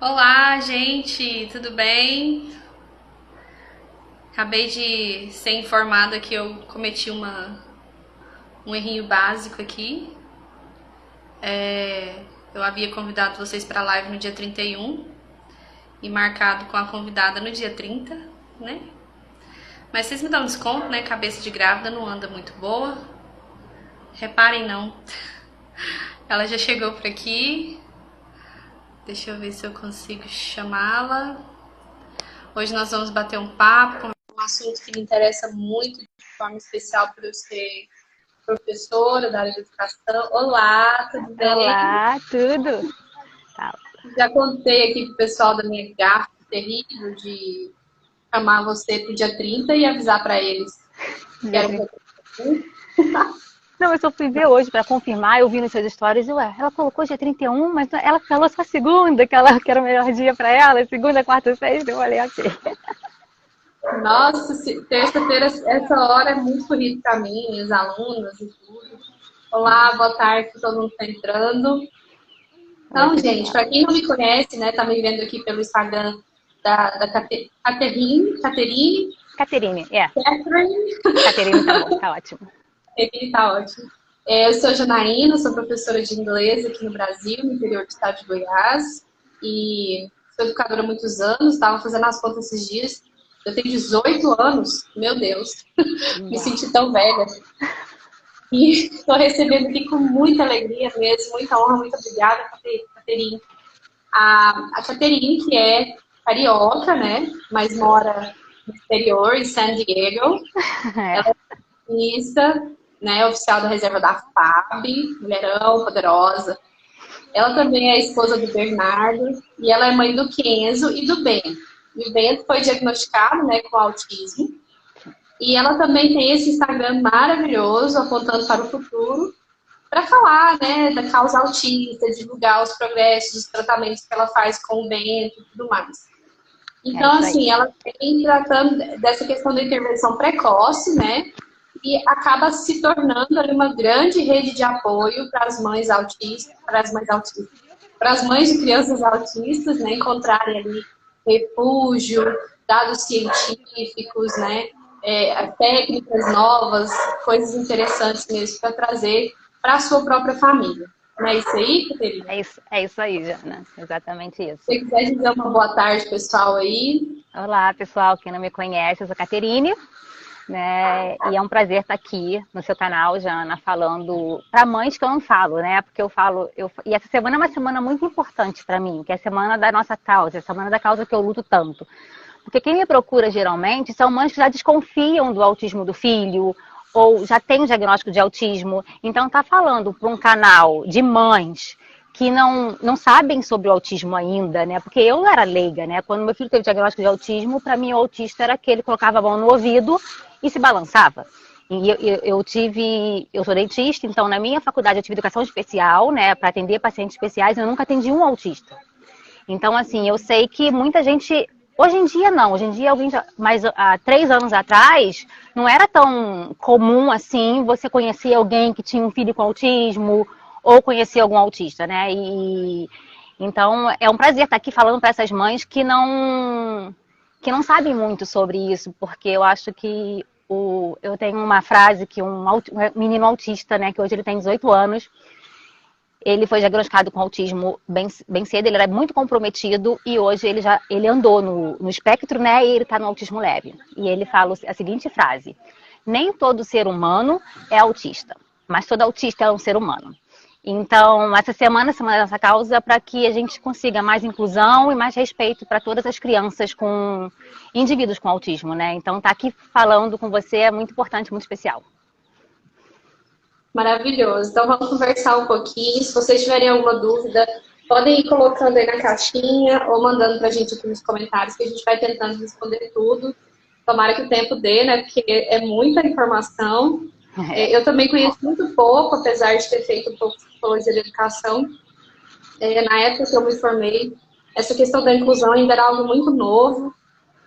Olá, gente, tudo bem? Acabei de ser informada que eu cometi um errinho básico aqui. Eu havia convidado vocês para a live no dia 31 e marcado com a convidada no dia 30, né? Mas vocês me dão desconto, né? Cabeça de grávida não anda muito boa. Reparem não. Ela já chegou por aqui. Deixa eu ver se eu consigo chamá-la. Hoje nós vamos bater um papo, um assunto que me interessa muito, de forma especial por eu ser professora da área de educação. Olá, tudo bem? Olá, tudo? Tá. Já contei aqui pro pessoal da minha gafe terrível de chamar você pro dia 30 e avisar para eles que Dia era um 30. pouco. Não, eu só fui ver hoje para confirmar, eu vi nos seus stories, e ué, ela colocou dia 31, mas ela falou só segunda, que era o melhor dia para ela, segunda, quarta, sexta, eu falei, ok. Nossa, terça-feira, essa hora é muito corrida para mim, os alunos e tudo. Olá, boa tarde, todo mundo está entrando. Oi, Então, gente, pessoal. para quem não me conhece, né, tá me vendo aqui pelo Instagram da Caterine, Caterine, Catherine, Caterine tá bom, tá ótimo. Caterine tá ótimo. Eu sou Janaína, sou professora de inglês aqui no Brasil, no interior do estado de Goiás, e sou educadora há muitos anos, estava fazendo as contas esses dias, eu tenho 18 anos, meu Deus, me Uau. senti tão velha. E estou recebendo aqui com muita alegria mesmo, muita honra, muito obrigada, Caterine. A Caterine, que é carioca, né? Mas mora no exterior, em San Diego. É. Ela é feminista, né? Oficial da reserva da FAB, mulherão, poderosa. Ela também é esposa do Bernardo e ela é mãe do Kenzo e do Ben. E o Ben foi diagnosticado, né, com autismo. E ela também tem esse Instagram maravilhoso, apontando para o futuro, para falar, né, da causa autista, divulgar os progressos, os tratamentos que ela faz com o Bento e tudo mais. É Então, isso aí. assim, ela vem tratando dessa questão da intervenção precoce, né? E acaba se tornando ali uma grande rede de apoio para as mães autistas, para as mães de crianças autistas, né? Encontrarem ali refúgio, dados científicos, né? Técnicas novas, coisas interessantes mesmo para trazer para a sua própria família. Não é isso aí, Caterina? É isso aí, Jana. Exatamente Se isso. você quiser dizer uma boa tarde, pessoal, aí. Olá, pessoal, quem não me conhece, eu sou a Caterine, né? E é um prazer estar aqui no seu canal, Jana, falando para mães que eu não falo, né? Porque eu falo, e essa semana é uma semana muito importante para mim, que é a semana da nossa causa, a semana da causa que eu luto tanto. Porque quem me procura geralmente são mães que já desconfiam do autismo do filho ou já tem o diagnóstico de autismo. Então tá falando para um canal de mães que não sabem sobre o autismo ainda, né? Porque eu era leiga, né? Quando meu filho teve diagnóstico de autismo, para mim o autista era aquele que colocava a mão no ouvido e se balançava. E eu sou dentista, então na minha faculdade eu tive educação especial, né, para atender pacientes especiais, eu nunca atendi um autista. Então, assim, eu sei que muita gente. Hoje em dia não, hoje em dia alguém mas há 3 anos atrás não era tão comum assim você conhecer alguém que tinha um filho com autismo ou conhecer algum autista, né? E então é um prazer estar aqui falando para essas mães que não sabem muito sobre isso, porque eu acho que eu tenho uma frase que um menino autista, né, que hoje ele tem 18 anos, ele foi diagnosticado com autismo bem cedo, ele era muito comprometido e hoje ele andou no espectro, né? E ele está no autismo leve. E ele fala a seguinte frase: nem todo ser humano é autista, mas todo autista é um ser humano. Então, essa semana da nossa causa, para que a gente consiga mais inclusão e mais respeito para todas as crianças com indivíduos com autismo, né? Então, estar aqui falando com você é muito importante, muito especial. Maravilhoso. Então vamos conversar um pouquinho. Se vocês tiverem alguma dúvida, podem ir colocando aí na caixinha ou mandando para a gente aqui nos comentários, que a gente vai tentando responder tudo. Tomara que o tempo dê, né? Porque é muita informação. Eu também conheço muito pouco, apesar de ter feito um pouco de psicologia da educação. Na época que eu me formei, essa questão da inclusão ainda era algo muito novo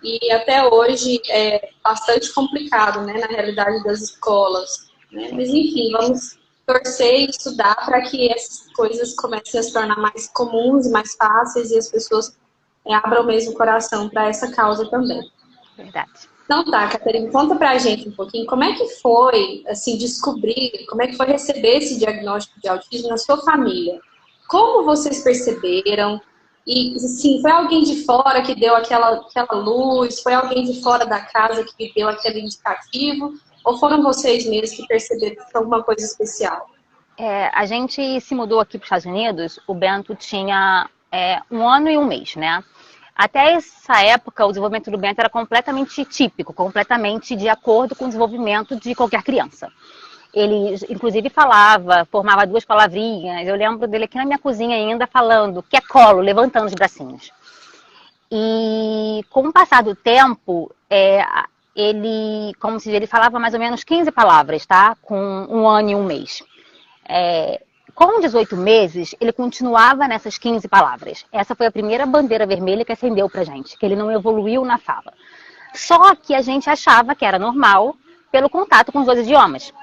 e até hoje é bastante complicado, né, na realidade das escolas, né? Mas enfim, vamos torcer e estudar para que essas coisas comecem a se tornar mais comuns e mais fáceis e as pessoas abram mesmo o coração para essa causa também. Verdade. Então tá, Catarina, conta pra gente um pouquinho como é que foi, assim, descobrir, como é que foi receber esse diagnóstico de autismo na sua família? Como vocês perceberam? E, assim, foi alguém de fora que deu aquela luz? Foi alguém de fora da casa que deu aquele indicativo? Ou foram vocês mesmos que perceberam que foi alguma coisa especial? A gente se mudou aqui para os Estados Unidos, o Bento tinha 1 ano e 1 mês, né? Até essa época, o desenvolvimento do Bento era completamente típico, completamente de acordo com o desenvolvimento de qualquer criança. Ele, inclusive, falava, formava 2 palavrinhas. Eu lembro dele aqui na minha cozinha ainda falando, que é colo, levantando os bracinhos. E com o passar do tempo, ele, como se diz, ele falava mais ou menos 15 palavras, tá? Com 1 ano e 1 mês. Com 18 meses, ele continuava nessas 15 palavras. Essa foi a primeira bandeira vermelha que acendeu pra gente, que ele não evoluiu na fala. Só que a gente achava que era normal pelo contato com os 2 idiomas.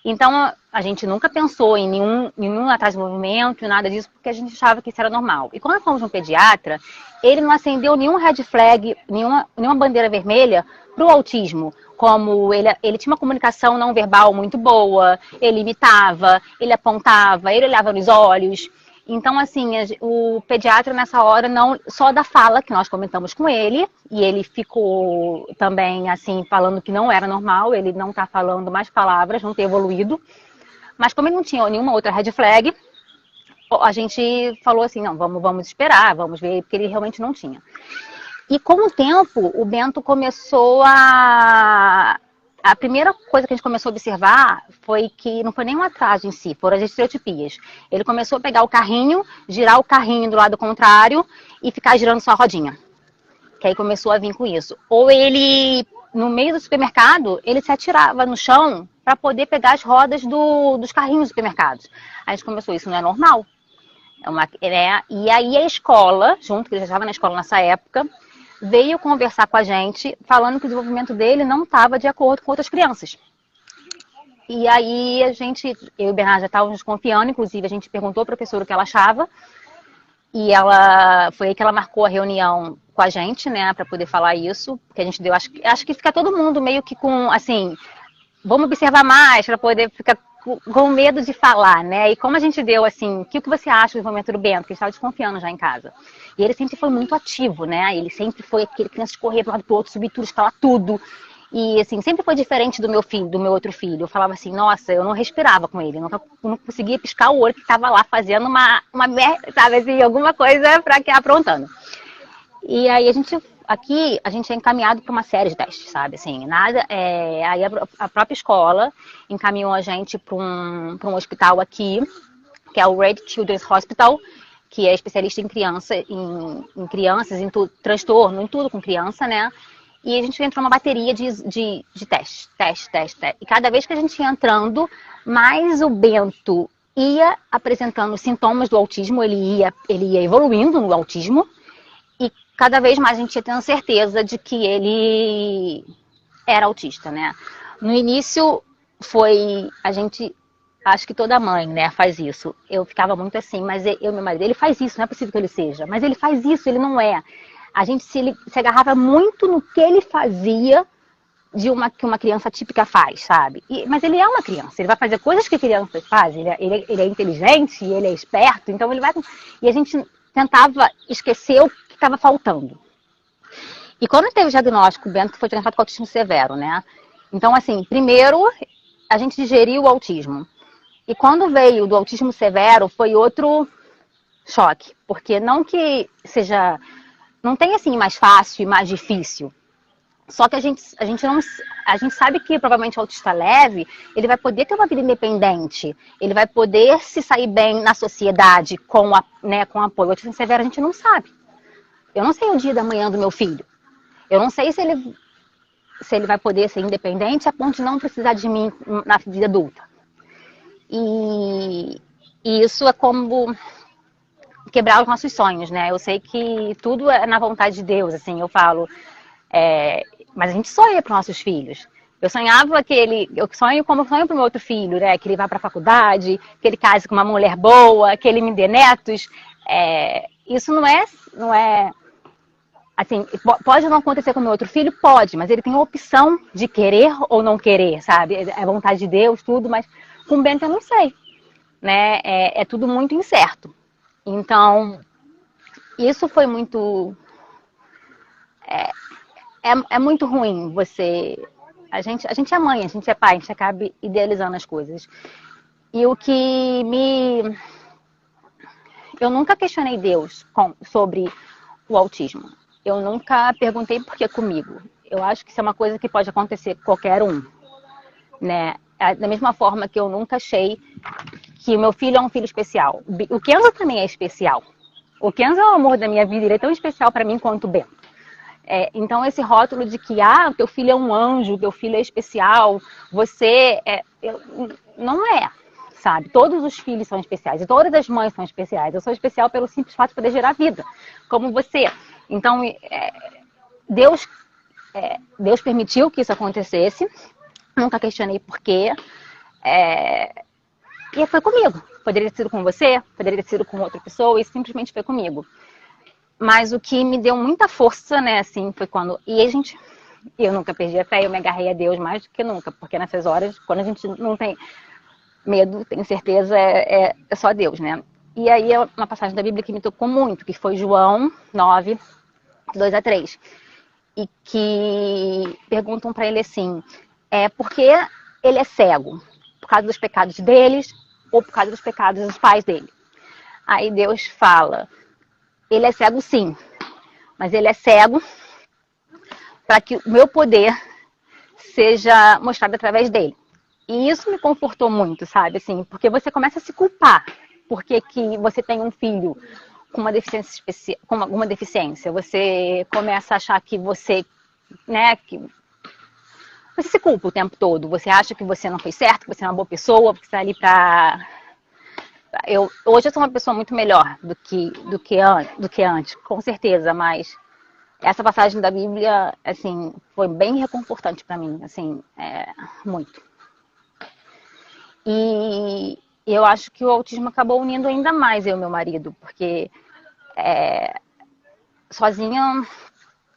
Então, a gente nunca pensou em nenhum atraso de movimento, nada disso, porque a gente achava que isso era normal. E quando fomos no pediatra, ele não acendeu nenhum red flag, nenhuma bandeira vermelha para o autismo. Como ele tinha uma comunicação não verbal muito boa, ele imitava, ele apontava, ele olhava nos olhos. Então, assim, o pediatra nessa hora, não só da fala que nós comentamos com ele, e ele ficou também, assim, falando que não era normal, ele não tá falando mais palavras, não ter evoluído. Mas como ele não tinha nenhuma outra red flag, a gente falou assim, não, vamos esperar, vamos ver, porque ele realmente não tinha. E com o tempo, o Bento começou A primeira coisa que a gente começou a observar foi que não foi nem um atraso em si, foram as estereotipias. Ele começou a pegar o carrinho, girar o carrinho do lado contrário e ficar girando só a rodinha. Que aí começou a vir com isso. Ou ele, no meio do supermercado, ele se atirava no chão para poder pegar as rodas dos carrinhos dos supermercados. A gente começou, isso não é normal. E aí a escola, junto, que ele já estava na escola nessa época, veio conversar com a gente, falando que o desenvolvimento dele não estava de acordo com outras crianças. E aí eu e o Bernardo já estávamos desconfiando, inclusive a gente perguntou à professora o que ela achava, e foi aí que ela marcou a reunião com a gente, né, para poder falar isso, porque a gente deu, acho que fica todo mundo meio que com, assim, vamos observar mais, para poder ficar com medo de falar, né? E como a gente deu, assim, o que você acha do desenvolvimento do Bento? Que ele estava desconfiando já em casa. E ele sempre foi muito ativo, né? Ele sempre foi aquele criança de correr para um lado para o outro, subir tudo, escalar tudo. E, assim, sempre foi diferente do meu outro filho. Eu falava assim, nossa, eu não respirava com ele. Eu não conseguia piscar o olho que estava lá fazendo uma sabe assim, alguma coisa para que aprontando. E aí aqui a gente é encaminhado para uma série de testes, sabe? Assim, aí a própria escola encaminhou a gente para um hospital aqui, que é o Red Children's Hospital, que é especialista em crianças, em tudo, transtorno, em tudo com criança, né? E a gente entrou numa bateria de testes. E cada vez que a gente ia entrando, mais o Bento ia apresentando sintomas do autismo, ele ia evoluindo no autismo, e cada vez mais a gente ia tendo certeza de que ele era autista, né? No início acho que toda mãe, né, faz isso. Eu ficava muito assim, mas meu marido, ele faz isso, não é possível que ele seja. Mas ele faz isso, ele não é. A gente se agarrava muito no que ele fazia que uma criança típica faz, sabe? Mas ele é uma criança, ele vai fazer coisas que crianças fazem, ele é inteligente, ele é esperto, então ele vai... E a gente tentava esquecer o que estava faltando. E quando teve o diagnóstico, o Bento foi diagnosticado com autismo severo, né? Então, assim, primeiro a gente digeriu o autismo. E quando veio do autismo severo, foi outro choque. Porque não que seja... Não tem, assim, mais fácil e mais difícil. Só que a gente sabe que provavelmente o autista leve, ele vai poder ter uma vida independente, ele vai poder se sair bem na sociedade com apoio. O autismo severo a gente não sabe. Eu não sei o dia da manhã do meu filho. Eu não sei se ele vai poder ser independente a ponto de não precisar de mim na vida adulta. E isso é como quebrar os nossos sonhos, né? Eu sei que tudo é na vontade de Deus, assim, eu falo. Mas a gente sonha para os nossos filhos. Eu sonho como eu sonho para o meu outro filho, né? Que ele vá para a faculdade, que ele case com uma mulher boa, que ele me dê netos. Isso não é assim, pode não acontecer com o meu outro filho? Pode, mas ele tem a opção de querer ou não querer, sabe? É a vontade de Deus, tudo, mas com o Bento eu não sei, né? É tudo muito incerto. Então, isso foi muito... É muito ruim você... A gente é mãe, a gente é pai, a gente acaba idealizando as coisas. E o que me... Eu nunca questionei Deus sobre o autismo. Eu nunca perguntei por que comigo. Eu acho que isso é uma coisa que pode acontecer com qualquer um, né? Da mesma forma que eu nunca achei que o meu filho é um filho especial. O Kenzo também é especial. O Kenzo é o amor da minha vida, ele é tão especial para mim quanto o Ben. Então esse rótulo de que o teu filho é um anjo, teu filho é especial, você não é, sabe? Todos os filhos são especiais e todas as mães são especiais. Eu sou especial pelo simples fato de poder gerar vida, como você. Então Deus permitiu que isso acontecesse. Nunca questionei por quê. E foi comigo. Poderia ter sido com você, poderia ter sido com outra pessoa, e simplesmente foi comigo. Mas o que me deu muita força, né, assim, foi quando... Eu nunca perdi a fé, eu me agarrei a Deus mais do que nunca, porque nessas horas, quando a gente não tem medo, tenho certeza, é só Deus, né? E aí é uma passagem da Bíblia que me tocou muito, que foi João 9, 2-3. E que perguntam para ele assim, por que ele é cego? Por causa dos pecados deles ou por causa dos pecados dos pais dele? Aí Deus fala, ele é cego sim, mas ele é cego para que o meu poder seja mostrado através dele. E isso me confortou muito, sabe? Assim, porque você começa a se culpar porque que você tem um filho com uma deficiência com alguma deficiência. Você começa a achar que você, né, que você se culpa o tempo todo. Você acha que você não fez certo, que você é uma boa pessoa, que você está ali para... Hoje eu sou uma pessoa muito melhor do que antes, com certeza, mas essa passagem da Bíblia, assim, foi bem reconfortante para mim, assim, muito. E eu acho que o autismo acabou unindo ainda mais eu e meu marido, porque sozinha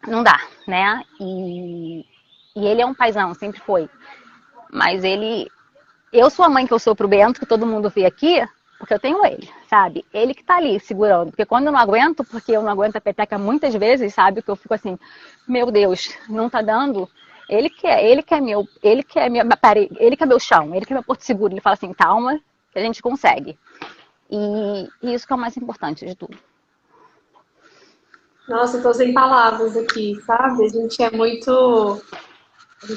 não dá, né? E ele é um paizão, sempre foi. Mas eu sou a mãe que eu sou pro Bento, que todo mundo vê aqui, porque eu tenho ele, sabe? Ele que tá ali segurando. Porque quando eu não aguento, porque eu não aguento a peteca muitas vezes, sabe? Que eu fico assim, meu Deus, não tá dando. Ele que é meu chão, ele que é meu porto seguro. Ele fala assim, calma, que a gente consegue. E isso que é o mais importante de tudo. Nossa, eu tô sem palavras aqui, sabe? A gente tem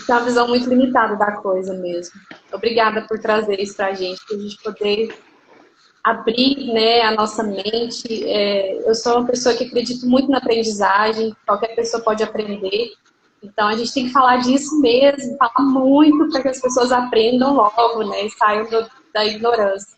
uma visão muito limitada da coisa mesmo. Obrigada por trazer isso pra gente, pra gente poder abrir, né, a nossa mente. Eu sou uma pessoa que acredito muito na aprendizagem, qualquer pessoa pode aprender. Então a gente tem que falar disso mesmo, falar muito para que as pessoas aprendam logo, né, e saiam da ignorância.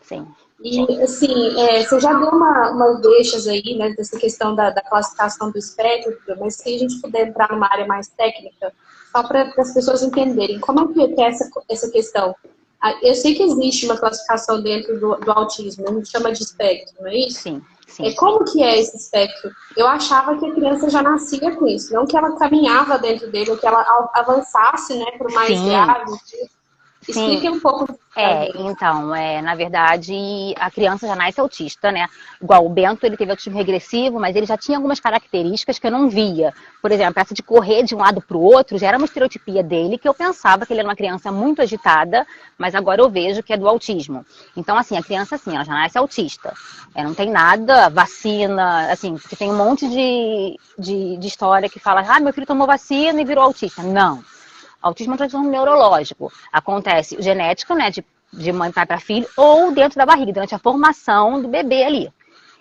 Sim. E, assim, você já deu umas deixas aí, né, dessa questão da classificação do espectro, mas se a gente puder entrar numa área mais técnica, só para as pessoas entenderem como é que é essa questão. Eu sei que existe uma classificação dentro do autismo, a gente chama de espectro, não é isso? Sim, sim. Como que é esse espectro? Eu achava que a criança já nascia com isso, não que ela caminhava dentro dele, ou que ela avançasse, né, para o mais grave. Explique um pouco. Então, na verdade, a criança já nasce autista, né? Igual o Bento, ele teve autismo regressivo, mas ele já tinha algumas características que eu não via. Por exemplo, essa de correr de um lado para o outro já era uma estereotipia dele, que eu pensava que ele era uma criança muito agitada, mas agora eu vejo que é do autismo. Então, assim, a criança, assim, ela já nasce autista. Não tem nada, vacina, assim, porque tem um monte de história que fala, meu filho tomou vacina e virou autista. Não. Autismo é um transtorno neurológico. Acontece genético, né, de mãe, pai para filho, ou dentro da barriga, durante a formação do bebê ali.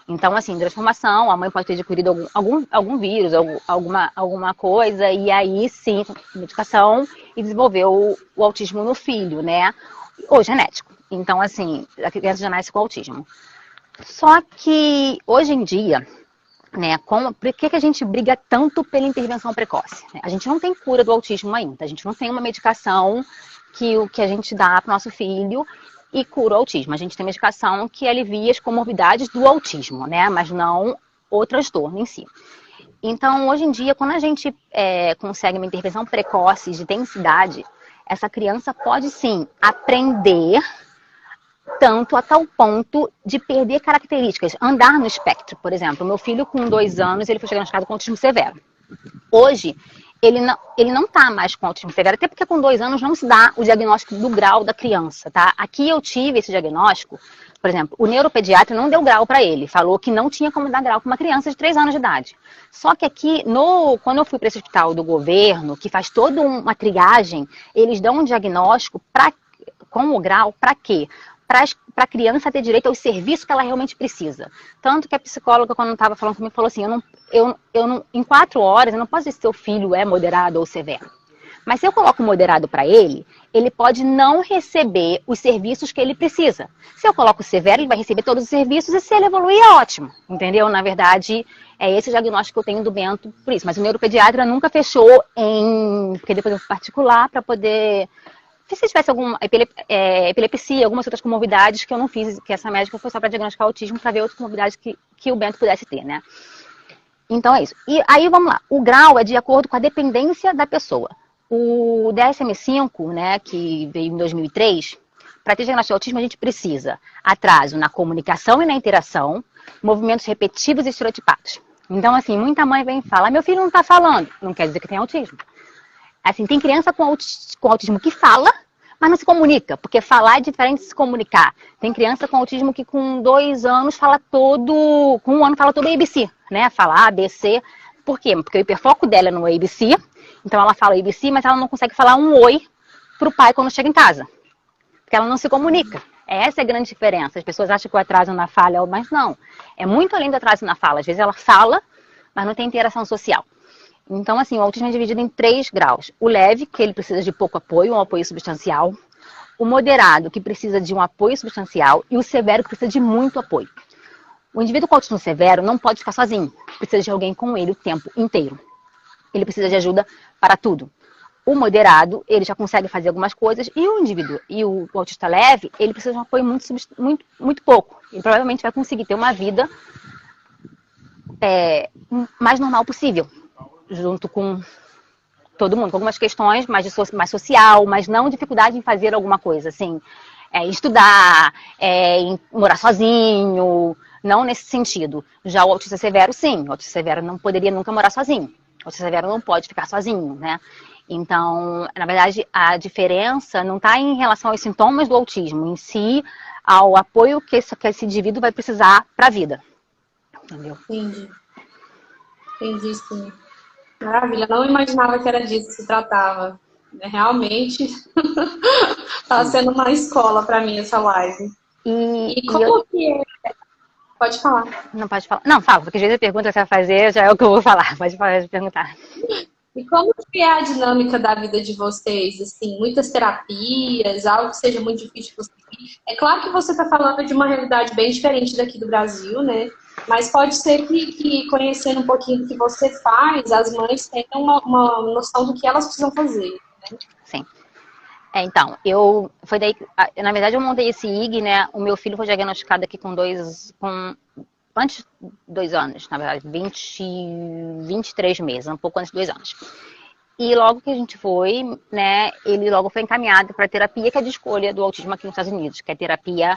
Então, assim, durante a formação, a mãe pode ter adquirido algum vírus, alguma coisa, e aí sim, medicação, e desenvolver o autismo no filho, né? Ou genético. Então, assim, a criança já nasce com autismo. Só que, hoje em dia, né, por que a gente briga tanto pela intervenção precoce? A gente não tem cura do autismo ainda, a gente não tem uma medicação que a gente dá para o nosso filho e cura o autismo. A gente tem medicação que alivia as comorbidades do autismo, né, mas não o transtorno em si. Então, hoje em dia, quando a gente consegue uma intervenção precoce de densidade, essa criança pode sim aprender tanto a tal ponto de perder características, andar no espectro, por exemplo. Meu filho, com 2 anos, ele foi diagnosticado com autismo severo. Hoje, ele não está mais com autismo severo, até porque com 2 anos não se dá o diagnóstico do grau da criança, tá? Aqui eu tive esse diagnóstico, por exemplo, o neuropediatra não deu grau para ele, falou que não tinha como dar grau para uma criança de 3 anos de idade. Só que aqui, quando eu fui para esse hospital do governo, que faz toda uma triagem, eles dão um diagnóstico com o grau para quê? Para a criança ter direito aos serviços que ela realmente precisa. Tanto que a psicóloga, quando estava falando comigo, falou assim, em 4 horas, eu não posso dizer se seu filho é moderado ou severo. Mas se eu coloco moderado para ele, ele pode não receber os serviços que ele precisa. Se eu coloco severo, ele vai receber todos os serviços e se ele evoluir, é ótimo. Entendeu? Na verdade, é esse o diagnóstico que eu tenho do Bento por isso. Mas o neuropediatra nunca fechou porque depois eu fui particular para poder... Se tivesse alguma epilepsia, algumas outras comorbidades que eu não fiz, que essa médica foi só para diagnosticar autismo, para ver outras comorbidades que o Bento pudesse ter, né? Então é isso. E aí vamos lá. O grau é de acordo com a dependência da pessoa. O DSM-5, né, que veio em 2003, para ter diagnóstico de autismo a gente precisa atraso na comunicação e na interação, movimentos repetitivos e estereotipados. Então, assim, muita mãe vem e fala, meu filho não está falando. Não quer dizer que tem autismo. Assim, tem criança com autismo que fala, mas não se comunica, porque falar é diferente de se comunicar. Tem criança com autismo que com 2 anos fala com 1 ano fala todo ABC, né? Fala A, B, C. Por quê? Porque o hiperfoco dela é no ABC, então ela fala ABC, mas ela não consegue falar um oi pro pai quando chega em casa, porque ela não se comunica. Essa é a grande diferença. As pessoas acham que o atraso na fala mas não. É muito além do atraso na fala. Às vezes ela fala, mas não tem interação social. Então, assim, o autismo é dividido em 3 graus. O leve, que ele precisa de pouco apoio, um apoio substancial. O moderado, que precisa de um apoio substancial. E o severo, que precisa de muito apoio. O indivíduo com autismo severo não pode ficar sozinho. Precisa de alguém com ele o tempo inteiro. Ele precisa de ajuda para tudo. O moderado, ele já consegue fazer algumas coisas. E o autista leve, ele precisa de um apoio muito pouco. Ele provavelmente vai conseguir ter uma vida mais normal possível, junto com todo mundo, com algumas questões mais social, mas não dificuldade em fazer alguma coisa, assim, estudar, morar sozinho, não nesse sentido. Já o autista severo, sim, o autista severo não poderia nunca morar sozinho, o autista severo não pode ficar sozinho, né? Então, na verdade, a diferença não está em relação aos sintomas do autismo, em si, ao apoio que esse indivíduo vai precisar para a vida. Entendeu? Entendi, sim. Maravilha, não imaginava que era disso que se tratava. Realmente está sendo uma escola para mim essa live. E como que é? Pode falar. Não pode falar. Não, fala, porque às vezes a pergunta que você vai fazer já é o que eu vou falar. Pode perguntar. E como que é a dinâmica da vida de vocês? Assim, muitas terapias, algo que seja muito difícil de conseguir. É claro que você está falando de uma realidade bem diferente daqui do Brasil, né? Mas pode ser que conhecendo um pouquinho do que você faz, as mães tenham uma noção do que elas precisam fazer, né? Sim. Então, foi daí, na verdade eu montei esse IG, né? O meu filho foi diagnosticado aqui antes de 2 anos, na verdade, 23 meses, um pouco antes de 2 anos. E logo que a gente foi, né, ele logo foi encaminhado para a terapia que é de escolha do autismo aqui nos Estados Unidos, que é a terapia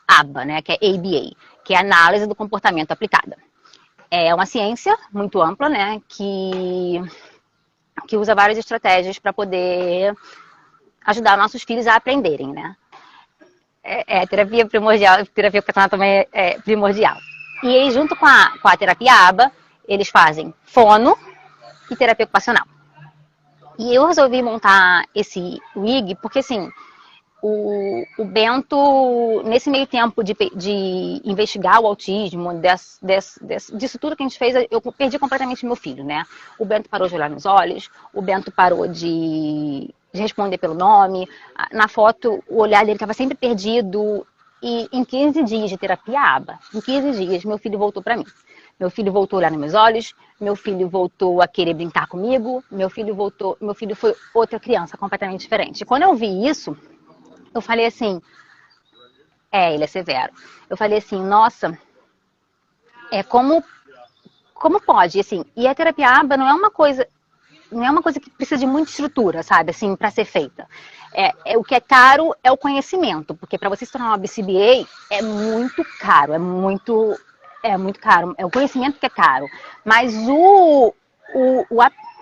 ABA, né, que é ABA, que é a análise do comportamento aplicada. É uma ciência muito ampla, né, que usa várias estratégias para poder ajudar nossos filhos a aprenderem, né. Terapia primordial, terapia ocupacional também é primordial. E aí, junto com a terapia ABA, eles fazem fono e terapia ocupacional. E eu resolvi montar esse WIG porque, assim, o Bento, nesse meio tempo de investigar o autismo, disso tudo que a gente fez, eu perdi completamente meu filho, né? O Bento parou de olhar nos olhos, o Bento parou de responder pelo nome. Na foto, o olhar dele estava sempre perdido. E em 15 dias de terapia ABA, em 15 dias, meu filho voltou para mim. Meu filho voltou a olhar nos meus olhos, meu filho voltou a querer brincar comigo, meu filho foi outra criança completamente diferente. E quando eu vi isso, eu falei assim, ele é severo. Eu falei assim, nossa, como como pode, assim, e a terapia ABA não é uma coisa que precisa de muita estrutura, sabe, assim, para ser feita. O que é caro é o conhecimento, porque para você se tornar uma BCBA é muito caro, é muito caro, é o conhecimento que é caro, mas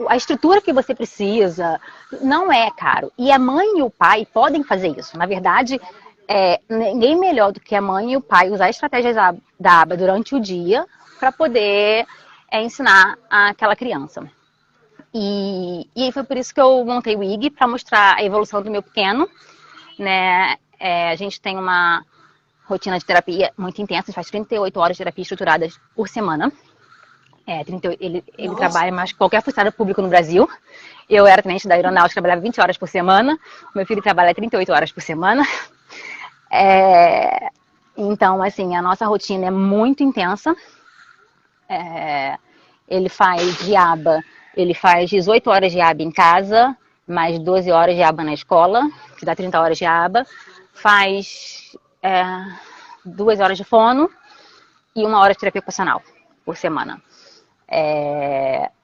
a estrutura que você precisa não é caro. E a mãe e o pai podem fazer isso. Na verdade, ninguém melhor do que a mãe e o pai usar estratégias da aba durante o dia para poder ensinar aquela criança. E aí foi por isso que eu montei o IG, para mostrar a evolução do meu pequeno, né? A gente tem uma rotina de terapia muito intensa, a gente faz 38 horas de terapia estruturadas por semana. Ele trabalha mais que qualquer funcionário público no Brasil. Eu era tenente da aeronáutica, trabalhava 20 horas por semana. O meu filho trabalha 38 horas por semana. Então, assim, a nossa rotina é muito intensa. Ele faz de aba, ele faz 18 horas de aba em casa, mais 12 horas de aba na escola, que dá 30 horas de aba. Faz 2 horas de fono e 1 hora de terapia ocupacional por semana.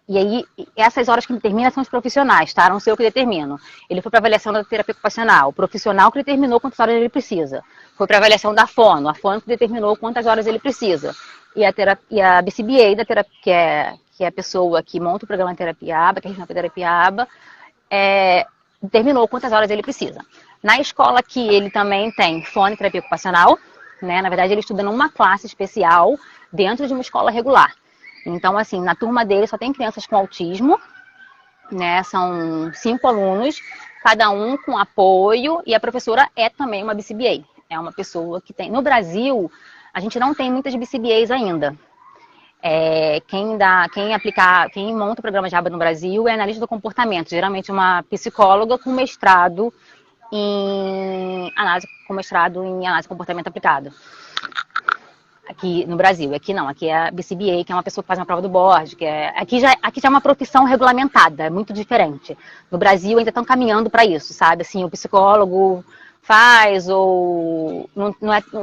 E aí, essas horas que ele determina são os profissionais, tá? Não sei eu que determino. Ele foi para avaliação da terapia ocupacional, o profissional que determinou quantas horas ele precisa. Foi para avaliação da fono, a fono que determinou quantas horas ele precisa. E a BCBA, da terapia, que é a pessoa que monta o programa de terapia ABA, que é a terapia ABA, determinou quantas horas ele precisa. Na escola aqui, ele também tem fono e terapia ocupacional, né? Na verdade, ele estuda numa classe especial dentro de uma escola regular. Então, assim, na turma dele só tem crianças com autismo, né? São 5 alunos, cada um com apoio, e a professora é também uma BCBA. É uma pessoa que tem... No Brasil, a gente não tem muitas BCBAs ainda. Quem monta o programa de aba no Brasil é analista do comportamento, geralmente uma psicóloga com mestrado em análise de comportamento aplicado. Aqui no Brasil, aqui não, aqui é a BCBA, que é uma pessoa que faz uma prova do board, aqui já é uma profissão regulamentada, é muito diferente. No Brasil ainda estão caminhando para isso, sabe? Assim, o psicólogo faz, ou no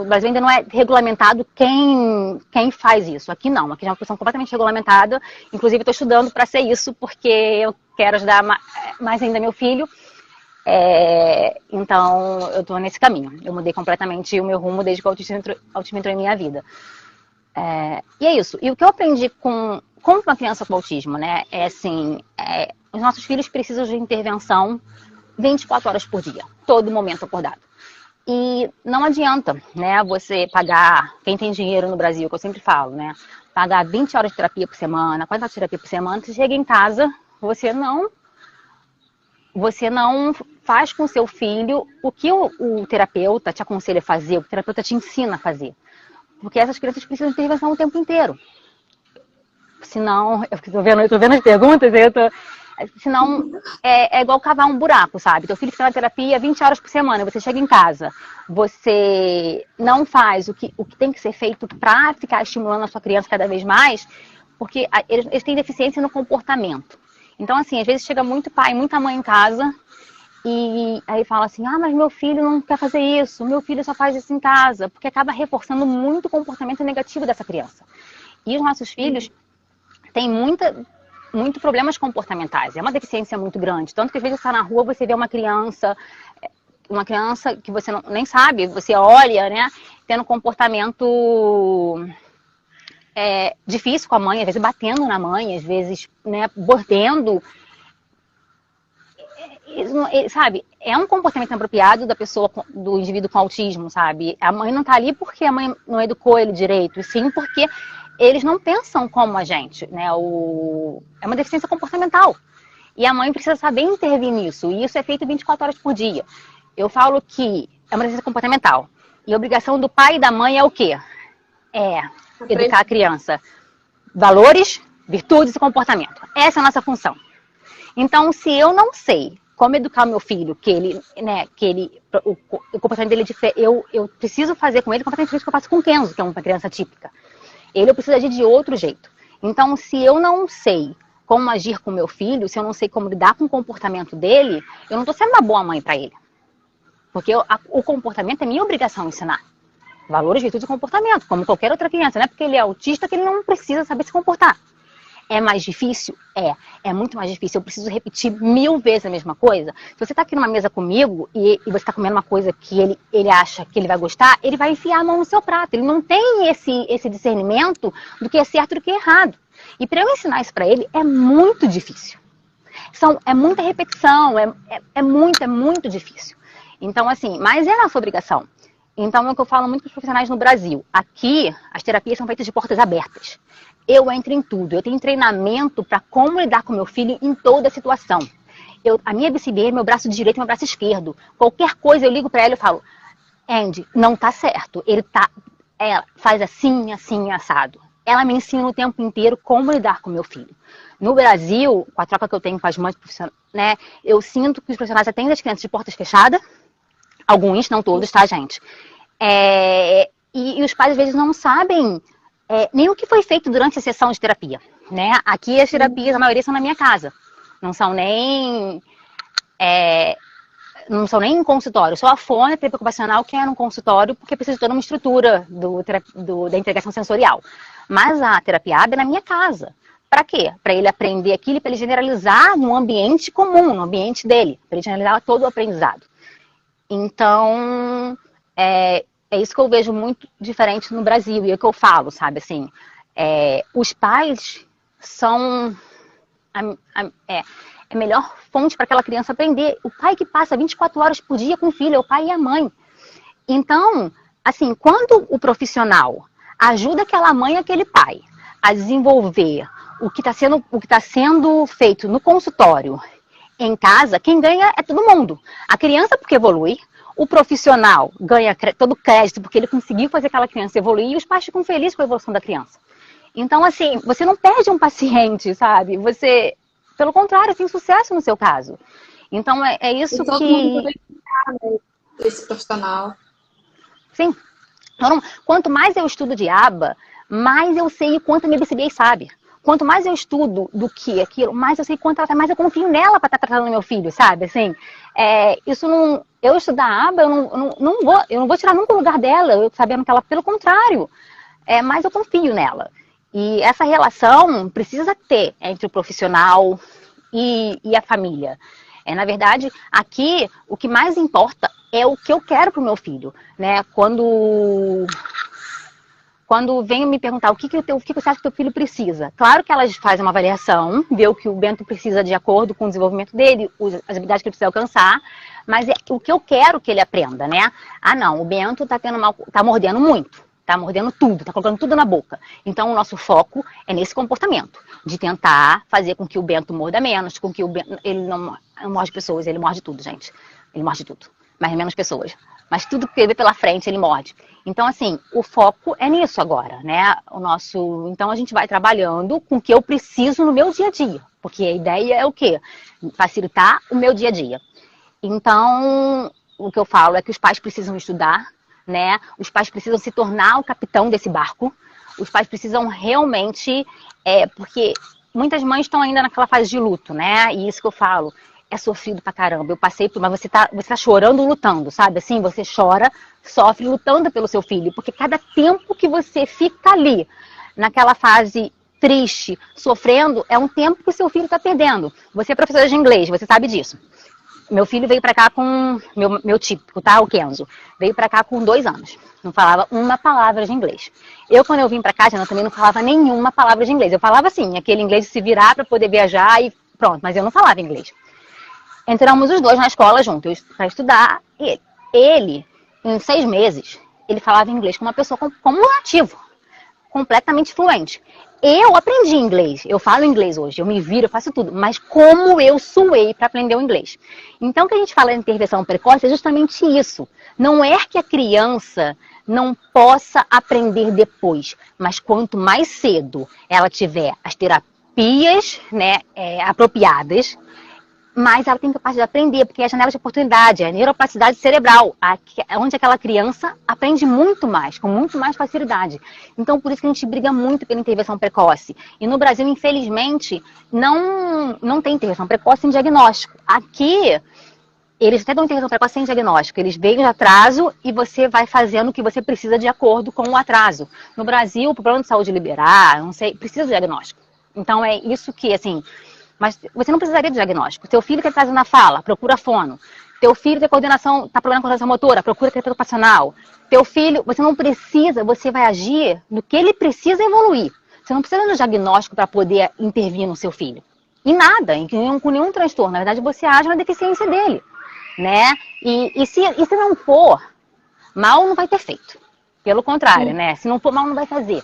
Brasil ainda não é regulamentado quem faz isso. Aqui não, aqui é uma profissão completamente regulamentada. Inclusive estou estudando para ser isso, porque eu quero ajudar mais ainda meu filho. Então, eu estou nesse caminho. Eu mudei completamente o meu rumo desde que o autismo entrou em minha vida. E é isso. E o que eu aprendi com uma criança com autismo, né? Os nossos filhos precisam de intervenção 24 horas por dia, todo momento acordado. E não adianta, né, você pagar, quem tem dinheiro no Brasil, que eu sempre falo, né? Pagar 20 horas de terapia por semana, 40 horas de terapia por semana, você chega em casa, você não faz com o seu filho o que o terapeuta te aconselha a fazer, o que o terapeuta te ensina a fazer. Porque essas crianças precisam de intervenção o tempo inteiro. Senão, eu tô vendo as perguntas, senão é igual cavar um buraco, sabe? Teu filho fica na terapia 20 horas por semana, você chega em casa, você não faz o que tem que ser feito para ficar estimulando a sua criança cada vez mais, porque eles têm deficiência no comportamento. Então, assim, às vezes chega muito pai, muita mãe em casa e aí fala assim, mas meu filho não quer fazer isso, meu filho só faz isso em casa, porque acaba reforçando muito o comportamento negativo dessa criança. E os nossos filhos têm muito problemas comportamentais, é uma deficiência muito grande. Tanto que às vezes você está na rua, você vê uma criança que você nem sabe, você olha, né, tendo um comportamento difícil com a mãe, às vezes batendo na mãe, às vezes, né, mordendo. Sabe, é um comportamento inapropriado do indivíduo com autismo, sabe? A mãe não está ali porque a mãe não educou ele direito, sim porque eles não pensam como a gente, né? É uma deficiência comportamental. E a mãe precisa saber intervir nisso. E isso é feito 24 horas por dia. Eu falo que é uma deficiência comportamental. E a obrigação do pai e da mãe é o quê? Educar a criança. Valores, virtudes e comportamento. Essa é a nossa função. Então, se eu não sei como educar o meu filho, o comportamento dele é diferente, eu preciso fazer com ele completamente diferente do que eu faço com o Kenzo, que é uma criança típica. Eu preciso agir de outro jeito. Então, se eu não sei como agir com o meu filho, se eu não sei como lidar com o comportamento dele, eu não estou sendo uma boa mãe para ele. Porque o comportamento é minha obrigação ensinar. Valores, virtudes e comportamento, como qualquer outra criança. Não é porque ele é autista que ele não precisa saber se comportar. É mais difícil? É muito mais difícil. Eu preciso repetir 1000 vezes a mesma coisa. Se você está aqui numa mesa comigo e você está comendo uma coisa que ele acha que ele vai gostar, ele vai enfiar a mão no seu prato. Ele não tem esse discernimento do que é certo e do que é errado. E para eu ensinar isso para ele é muito difícil. É muita repetição, é muito difícil. Então, assim, mas é nossa obrigação. Então, é o que eu falo muito com os profissionais no Brasil. Aqui, as terapias são feitas de portas abertas. Eu entro em tudo. Eu tenho treinamento para como lidar com meu filho em toda situação. A minha BCB é meu braço direito e meu braço esquerdo. Qualquer coisa eu ligo para ela e falo, Andy, não tá certo. Faz assim, assim, assado. Ela me ensina o tempo inteiro como lidar com meu filho. No Brasil, com a troca que eu tenho com as mães profissionais, né, eu sinto que os profissionais atendem as crianças de portas fechadas. Alguns, não todos, tá, gente? E os pais, às vezes, não sabem nem o que foi feito durante a sessão de terapia, né? Aqui as terapias, a maioria são na minha casa. Não são nem em consultório. Só a fonoterapia ocupacional que é no consultório, porque precisa de toda uma estrutura da integração sensorial. Mas a terapia AB é na minha casa. Para quê? Para ele aprender aquilo, para ele generalizar no ambiente comum, no ambiente dele. Para ele generalizar todo o aprendizado. Então, é isso que eu vejo muito diferente no Brasil. E é o que eu falo, sabe? Assim, os pais são a melhor fonte para aquela criança aprender. O pai que passa 24 horas por dia com o filho é o pai e a mãe. Então, assim, quando o profissional ajuda aquela mãe e aquele pai a desenvolver o que está sendo feito no consultório, em casa, quem ganha é todo mundo. A criança porque evolui, o profissional ganha todo o crédito porque ele conseguiu fazer aquela criança evoluir e os pais ficam felizes com a evolução da criança. Então, assim, você não perde um paciente, sabe? Você, pelo contrário, tem sucesso no seu caso. Então, é isso todo mundo vai ficar, né, esse profissional. Sim. Então, quanto mais eu estudo de aba, mais eu sei o quanto a minha BCBA sabe. Quanto mais eu estudo do que aquilo, mais eu sei quanto ela tá, mais eu confio nela para estar tratando meu filho, sabe? Assim, eu estudar a aba, eu não vou tirar nunca o lugar dela, eu sabendo que ela, pelo contrário, mais eu confio nela. E essa relação precisa ter entre o profissional e a família. Na verdade, aqui, o que mais importa é o que eu quero para o meu filho, né? Quando vem me perguntar o que você acha que teu filho precisa, claro que elas fazem uma avaliação, vê o que o Bento precisa de acordo com o desenvolvimento dele, as habilidades que ele precisa alcançar, mas é o que eu quero que ele aprenda, né? Ah, não, o Bento tá mordendo muito, tá mordendo tudo, tá colocando tudo na boca. Então, o nosso foco é nesse comportamento, de tentar fazer com que o Bento morda menos, com que o Bento, ele não morde pessoas, ele morde tudo, gente. Ele morde tudo, mas menos pessoas. Mas tudo que ele vê pela frente, ele morde. Então, assim, o foco é nisso agora, né? Então, a gente vai trabalhando com o que eu preciso no meu dia a dia. Porque a ideia é o quê? Facilitar o meu dia a dia. Então, o que eu falo é que os pais precisam estudar, né? Os pais precisam se tornar o capitão desse barco. Os pais precisam realmente... porque muitas mães estão ainda naquela fase de luto, né? E isso que eu falo... É sofrido pra caramba. Eu passei por... Mas você tá chorando, lutando, sabe? Assim, você chora, sofre, lutando pelo seu filho. Porque cada tempo que você fica ali, naquela fase triste, sofrendo, é um tempo que o seu filho tá perdendo. Você é professora de inglês, você sabe disso. Meu filho veio pra cá com... Meu típico, tá? O Kenzo. Veio pra cá com 2 anos. Não falava uma palavra de inglês. Quando eu vim pra cá, eu também não falava nenhuma palavra de inglês. Eu falava assim, aquele inglês de se virar pra poder viajar e pronto. Mas eu não falava inglês. Entramos os dois na escola juntos para estudar. E ele, em 6 meses, ele falava inglês como uma pessoa como um nativo, completamente fluente. Eu aprendi inglês, eu falo inglês hoje, eu me viro, eu faço tudo, mas como eu suei para aprender o inglês. Então, o que a gente fala de intervenção precoce é justamente isso. Não é que a criança não possa aprender depois, mas quanto mais cedo ela tiver as terapias, né, apropriadas, mas ela tem capacidade de aprender, porque é a janela de oportunidade, é a neuroplasticidade cerebral, onde aquela criança aprende muito mais, com muito mais facilidade. Então, por isso que a gente briga muito pela intervenção precoce. E no Brasil, infelizmente, não tem intervenção precoce sem diagnóstico. Aqui, eles até dão intervenção precoce sem diagnóstico. Eles veem o atraso e você vai fazendo o que você precisa de acordo com o atraso. No Brasil, o plano de saúde liberar, não sei, precisa de diagnóstico. Então é isso que, assim, mas você não precisaria de diagnóstico. Teu filho tem atraso na fala, procura fono. Teu filho tem coordenação, tá problema com coordenação motora, procura terapeuta ocupacional. Teu filho, você não precisa, você vai agir no que ele precisa evoluir. Você não precisa de um diagnóstico para poder intervir no seu filho. Em nada, com nenhum transtorno. Na verdade, você age na deficiência dele, né? E se não for, mal não vai ter feito. Pelo contrário, né? Se não for, mal não vai fazer.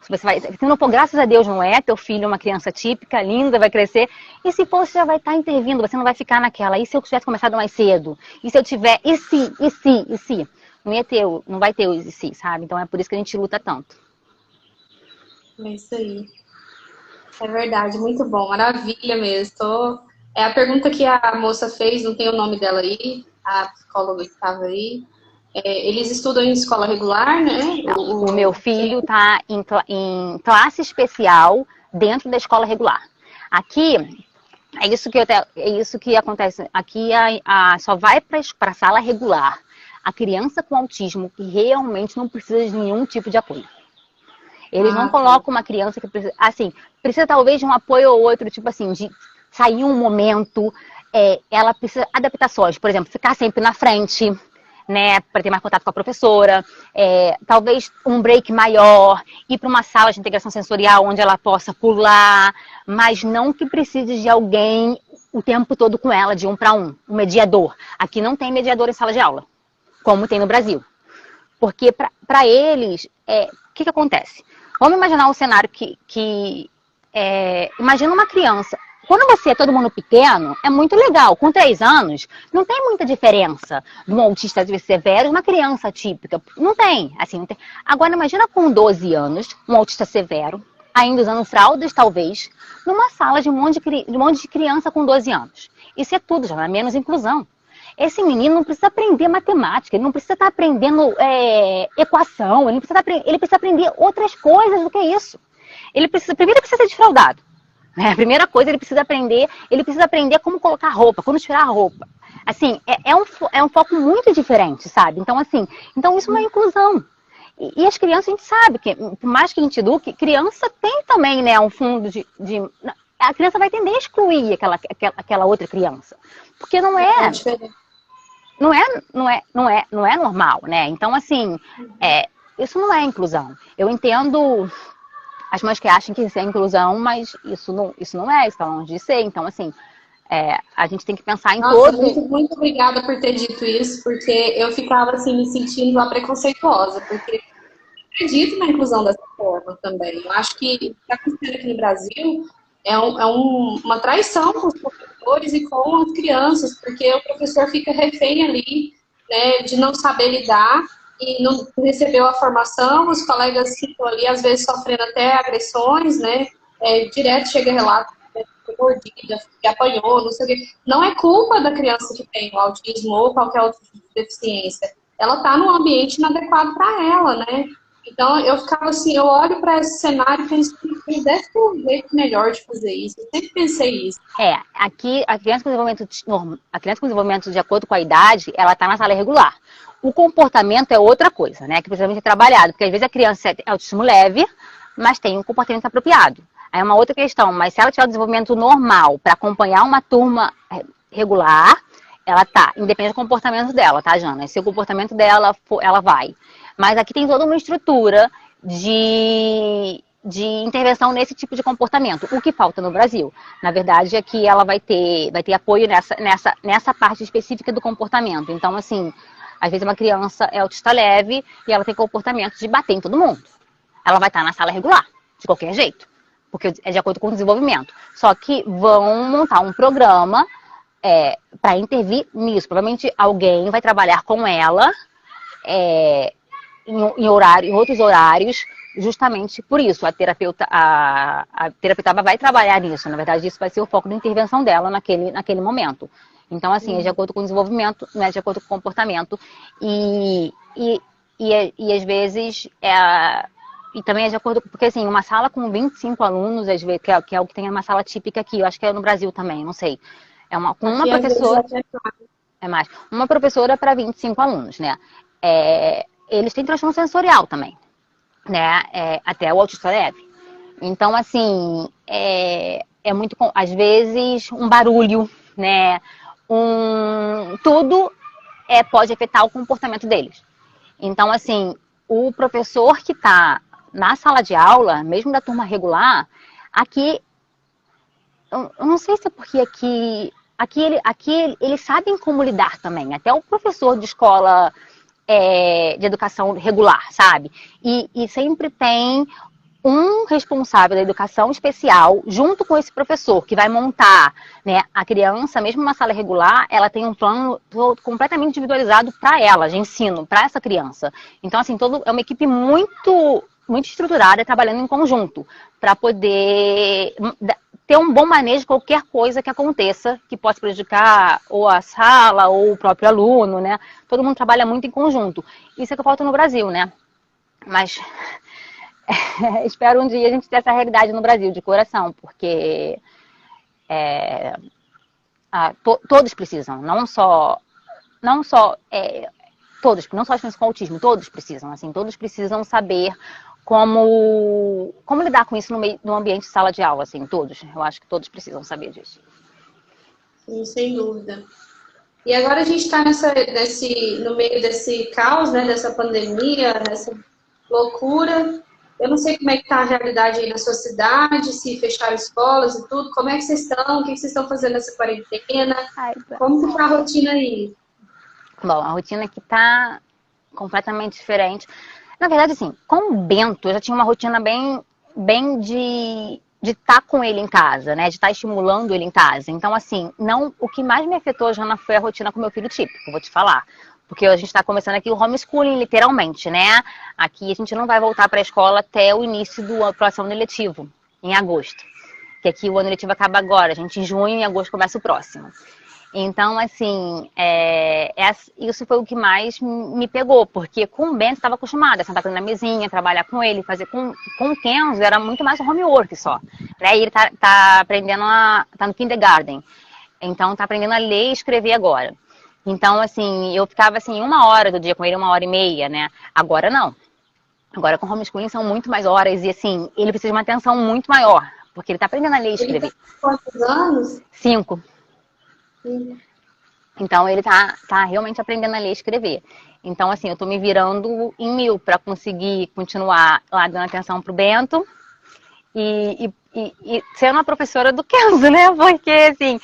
Se não for, graças a Deus, não é. Teu filho é uma criança típica, linda, vai crescer. E se for, você já vai estar intervindo. Você não vai ficar naquela. E se eu tivesse começado mais cedo? E se eu tiver... E se? Não vai ter o e se, sabe? Então é por isso que a gente luta tanto. É isso aí. É verdade, muito bom. Maravilha mesmo. É a pergunta que a moça fez, não tem o nome dela aí, a psicóloga que estava aí. Eles estudam em escola regular, né? O meu filho está em classe especial dentro da escola regular. Aqui, é isso que acontece. Aqui só vai para a sala regular a criança com autismo que realmente não precisa de nenhum tipo de apoio. Eles não colocam uma criança que precisa, assim, precisa talvez de um apoio ou outro, tipo assim, de sair um momento, ela precisa adaptações, por exemplo, ficar sempre na frente, né, para ter mais contato com a professora, talvez um break maior, ir para uma sala de integração sensorial onde ela possa pular, mas não que precise de alguém o tempo todo com ela, de 1 para 1, um mediador. Aqui não tem mediador em sala de aula, como tem no Brasil. Porque para eles, o que acontece? Vamos imaginar um cenário imagina uma criança. Quando você é todo mundo pequeno, é muito legal. Com 3 anos, não tem muita diferença de um autista severo e uma criança típica. Não tem, assim, não tem. Agora, imagina com 12 anos, um autista severo, ainda usando fraldas, talvez, numa sala de um monte de criança com 12 anos. Isso é tudo, já não é menos inclusão. Esse menino não precisa aprender matemática, ele não precisa estar aprendendo equação, ele precisa aprender outras coisas do que isso. Primeiro ele precisa ser desfraldado. A primeira coisa, ele precisa aprender como colocar roupa, como tirar a roupa. Assim, é um foco muito diferente, sabe? Então, assim, isso não é inclusão. E as crianças, a gente sabe que, por mais que a gente eduque, criança tem também, né, um fundo de a criança vai tender a excluir aquela outra criança. Porque não é normal, né? Então, assim, isso não é inclusão. Eu entendo as mães que acham que isso é inclusão, mas isso não é, isso está longe de ser. Então, assim, a gente tem que pensar em todos. Muito obrigada por ter dito isso, porque eu ficava, assim, me sentindo lá preconceituosa, porque eu acredito na inclusão dessa forma também. Eu acho que o que está acontecendo aqui no Brasil uma traição com os professores e com as crianças, porque o professor fica refém ali, né, de não saber lidar e não recebeu a formação, os colegas ficam ali, às vezes, sofrendo até agressões, né, direto chega relato que foi mordida, que apanhou, não sei o quê. Não é culpa da criança que tem o autismo ou qualquer outra deficiência. Ela está num ambiente inadequado para ela, né? Então, eu ficava assim, eu olho para esse cenário e penso que deve ter um jeito melhor de fazer isso. Eu sempre pensei isso. Aqui, a criança com desenvolvimento de acordo com a idade, ela está na sala regular. O comportamento é outra coisa, né? Que precisa ser trabalhado. Porque às vezes a criança é autismo leve, mas tem um comportamento apropriado. Aí é uma outra questão, mas se ela tiver o desenvolvimento normal para acompanhar uma turma regular, ela tá, independente do comportamento dela, tá, Jana? Se o comportamento dela for, ela vai. Mas aqui tem toda uma estrutura de intervenção nesse tipo de comportamento, o que falta no Brasil. Na verdade, aqui ela vai ter apoio nessa parte específica do comportamento. Então, assim, às vezes uma criança é autista leve e ela tem comportamento de bater em todo mundo. Ela vai estar na sala regular, de qualquer jeito, porque é de acordo com o desenvolvimento. Só que vão montar um programa para intervir nisso. Provavelmente alguém vai trabalhar com ela em outros horários, justamente por isso. A terapeuta vai trabalhar nisso. Na verdade, isso vai ser o foco da intervenção dela naquele momento. Então, assim, é de acordo com o desenvolvimento, não é de acordo com o comportamento. E às vezes, e também é de acordo, porque assim, uma sala com 25 alunos, às vezes, que é o que tem uma sala típica aqui, eu acho que é no Brasil também, não sei. Com uma professora. É mais. Uma professora para 25 alunos, né? Eles têm transtorno sensorial também, né? Até o autista leve. Então, assim, é muito, às vezes, um barulho, né? Tudo pode afetar o comportamento deles. Então, assim, o professor que está na sala de aula, mesmo da turma regular, aqui, eu não sei se é porque aqui eles sabem como lidar também. Até o professor de escola de educação regular, sabe? E sempre tem um responsável da educação especial junto com esse professor que vai montar, né, a criança, mesmo na sala regular, ela tem um plano completamente individualizado para ela, de ensino, para essa criança. Então, assim, é uma equipe muito estruturada, trabalhando em conjunto, para poder ter um bom manejo de qualquer coisa que aconteça, que possa prejudicar ou a sala ou o próprio aluno, né? Todo mundo trabalha muito em conjunto. Isso é que falta no Brasil, né? Mas espero um dia a gente ter essa realidade no Brasil, de coração, porque todos precisam, todos, não só as crianças com autismo, todos precisam, assim, todos precisam saber como lidar com isso no ambiente de sala de aula, assim, todos. Eu acho que todos precisam saber disso. Sim, sem dúvida. E agora a gente está no meio desse caos, né, dessa pandemia, dessa loucura. Eu não sei como é que está a realidade aí na sua cidade, se fecharam escolas e tudo. Como é que vocês estão? O que vocês estão fazendo nessa quarentena? Como que está a rotina aí? Bom, a rotina aqui está completamente diferente. Na verdade, assim, com o Bento, eu já tinha uma rotina bem de estar com ele em casa, né? De estar estimulando ele em casa. Então, assim, o que mais me afetou, Jana, foi a rotina com meu filho típico, vou te falar. Porque a gente está começando aqui o homeschooling, literalmente, né? Aqui a gente não vai voltar para a escola até o início do próximo ano letivo, em agosto. Que aqui o ano letivo acaba agora. A gente em junho e em agosto começa o próximo. Então, assim, isso foi o que mais me pegou, porque com o Bento eu estava acostumada a sentar na mesinha, trabalhar com ele, fazer com o Kenzo, era muito mais homework só. Né? E ele tá aprendendo, tá no kindergarten, então tá aprendendo a ler e escrever agora. Então, assim, eu ficava assim 1 hora do dia com ele, 1 hora e meia, né? Agora não. Agora com homeschooling são muito mais horas e, assim, ele precisa de uma atenção muito maior, porque ele tá aprendendo a ler e escrever. Ele tem quantos anos? 5. Então, ele tá realmente aprendendo a ler e escrever. Então, assim, eu tô me virando em 1000 para conseguir continuar lá dando atenção pro Bento e sendo a professora do Kenzo, né? Porque, assim,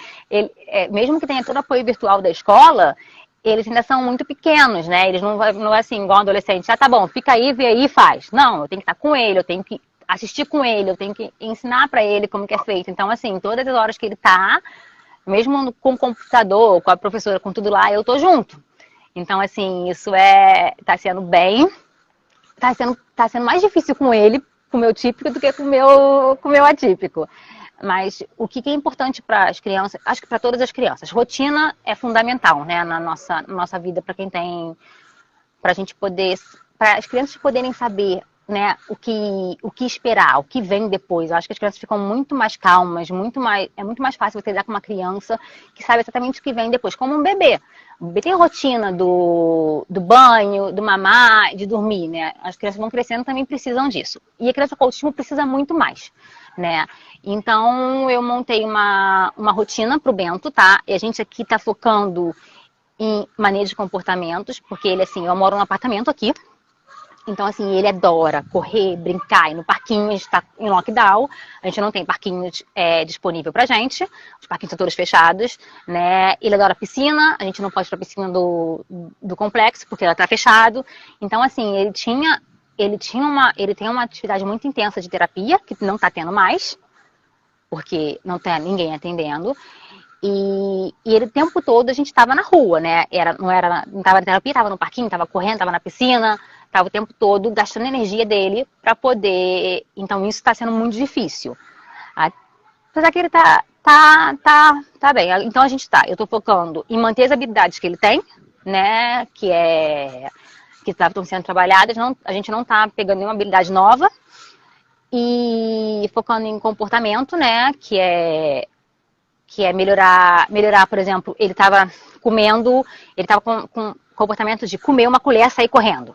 mesmo que tenha todo o apoio virtual da escola, eles ainda são muito pequenos, né? Eles não é assim, igual um adolescente. Tá bom, fica aí, vê aí e faz. Não, eu tenho que estar com ele, eu tenho que assistir com ele, eu tenho que ensinar para ele como que é feito. Então, assim, todas as horas que ele tá, mesmo com o computador, com a professora, com tudo lá, eu tô junto. Então, assim, isso tá sendo tá sendo mais difícil com ele, com o meu típico, do que com o meu atípico. Mas o que é importante para as crianças, acho que para todas as crianças, rotina é fundamental, né, na nossa vida, para quem tem, para as crianças poderem saber, né, o que esperar, o que vem depois. Eu acho que as crianças ficam muito mais calmas, é muito mais fácil você lidar com uma criança que sabe exatamente o que vem depois, como um bebê. O bebê tem a rotina do banho, do mamar, de dormir, né? As crianças vão crescendo também precisam disso. E a criança com autismo precisa muito mais, né? Então, eu montei uma rotina pro Bento, tá? E a gente aqui tá focando em manejo de comportamentos, porque ele, assim, eu moro num apartamento aqui, então, assim, ele adora correr, brincar, ir no parquinho. A gente está em lockdown, a gente não tem parquinho disponível pra gente, os parquinhos estão todos fechados, né? Ele adora piscina, a gente não pode ir pra piscina do complexo, porque ela tá fechado. Então, assim, ele tem uma atividade muito intensa de terapia, que não tá tendo mais, porque não tem ninguém atendendo. E ele o tempo todo a gente estava na rua, né? Não estava na terapia, estava no parquinho, estava correndo, estava na piscina, estava o tempo todo gastando energia dele para poder. Então isso está sendo muito difícil. Apesar que ele tá bem. Então eu estou focando em manter as habilidades que ele tem, né? Que estão sendo trabalhadas. A gente não está pegando nenhuma habilidade nova. E focando em comportamento, né? Que é melhorar, por exemplo, ele estava com comportamento de comer uma colher e sair correndo.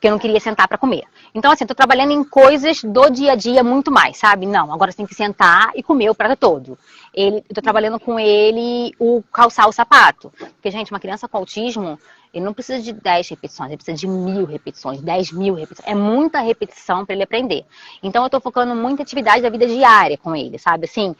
porque eu não queria sentar para comer. Então, assim, eu tô trabalhando em coisas do dia a dia muito mais, sabe? Não, agora você tem que sentar e comer o prato todo. Eu tô trabalhando com ele o calçar o sapato. Porque, gente, uma criança com autismo, ele não precisa de 10 repetições, ele precisa de 1000 repetições, 10.000 repetições. É muita repetição para ele aprender. Então, eu tô focando muito em atividade da vida diária com ele, sabe? Assim,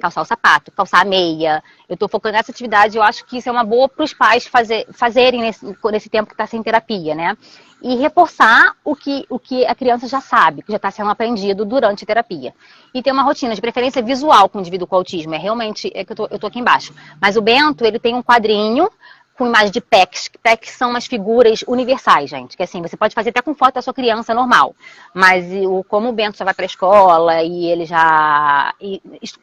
calçar o sapato, calçar a meia. Eu tô focando nessa atividade, eu acho que isso é uma boa para os pais fazerem nesse tempo que está sem terapia, né? E reforçar o que a criança já sabe, que já está sendo aprendido durante a terapia. E ter uma rotina, de preferência visual com o indivíduo com autismo. Que eu tô aqui embaixo. Mas o Bento, ele tem um quadrinho com imagem de PECs. PECs são umas figuras universais, gente. Que assim, você pode fazer até com foto da sua criança normal. Mas como o Bento já vai para a escola e ele já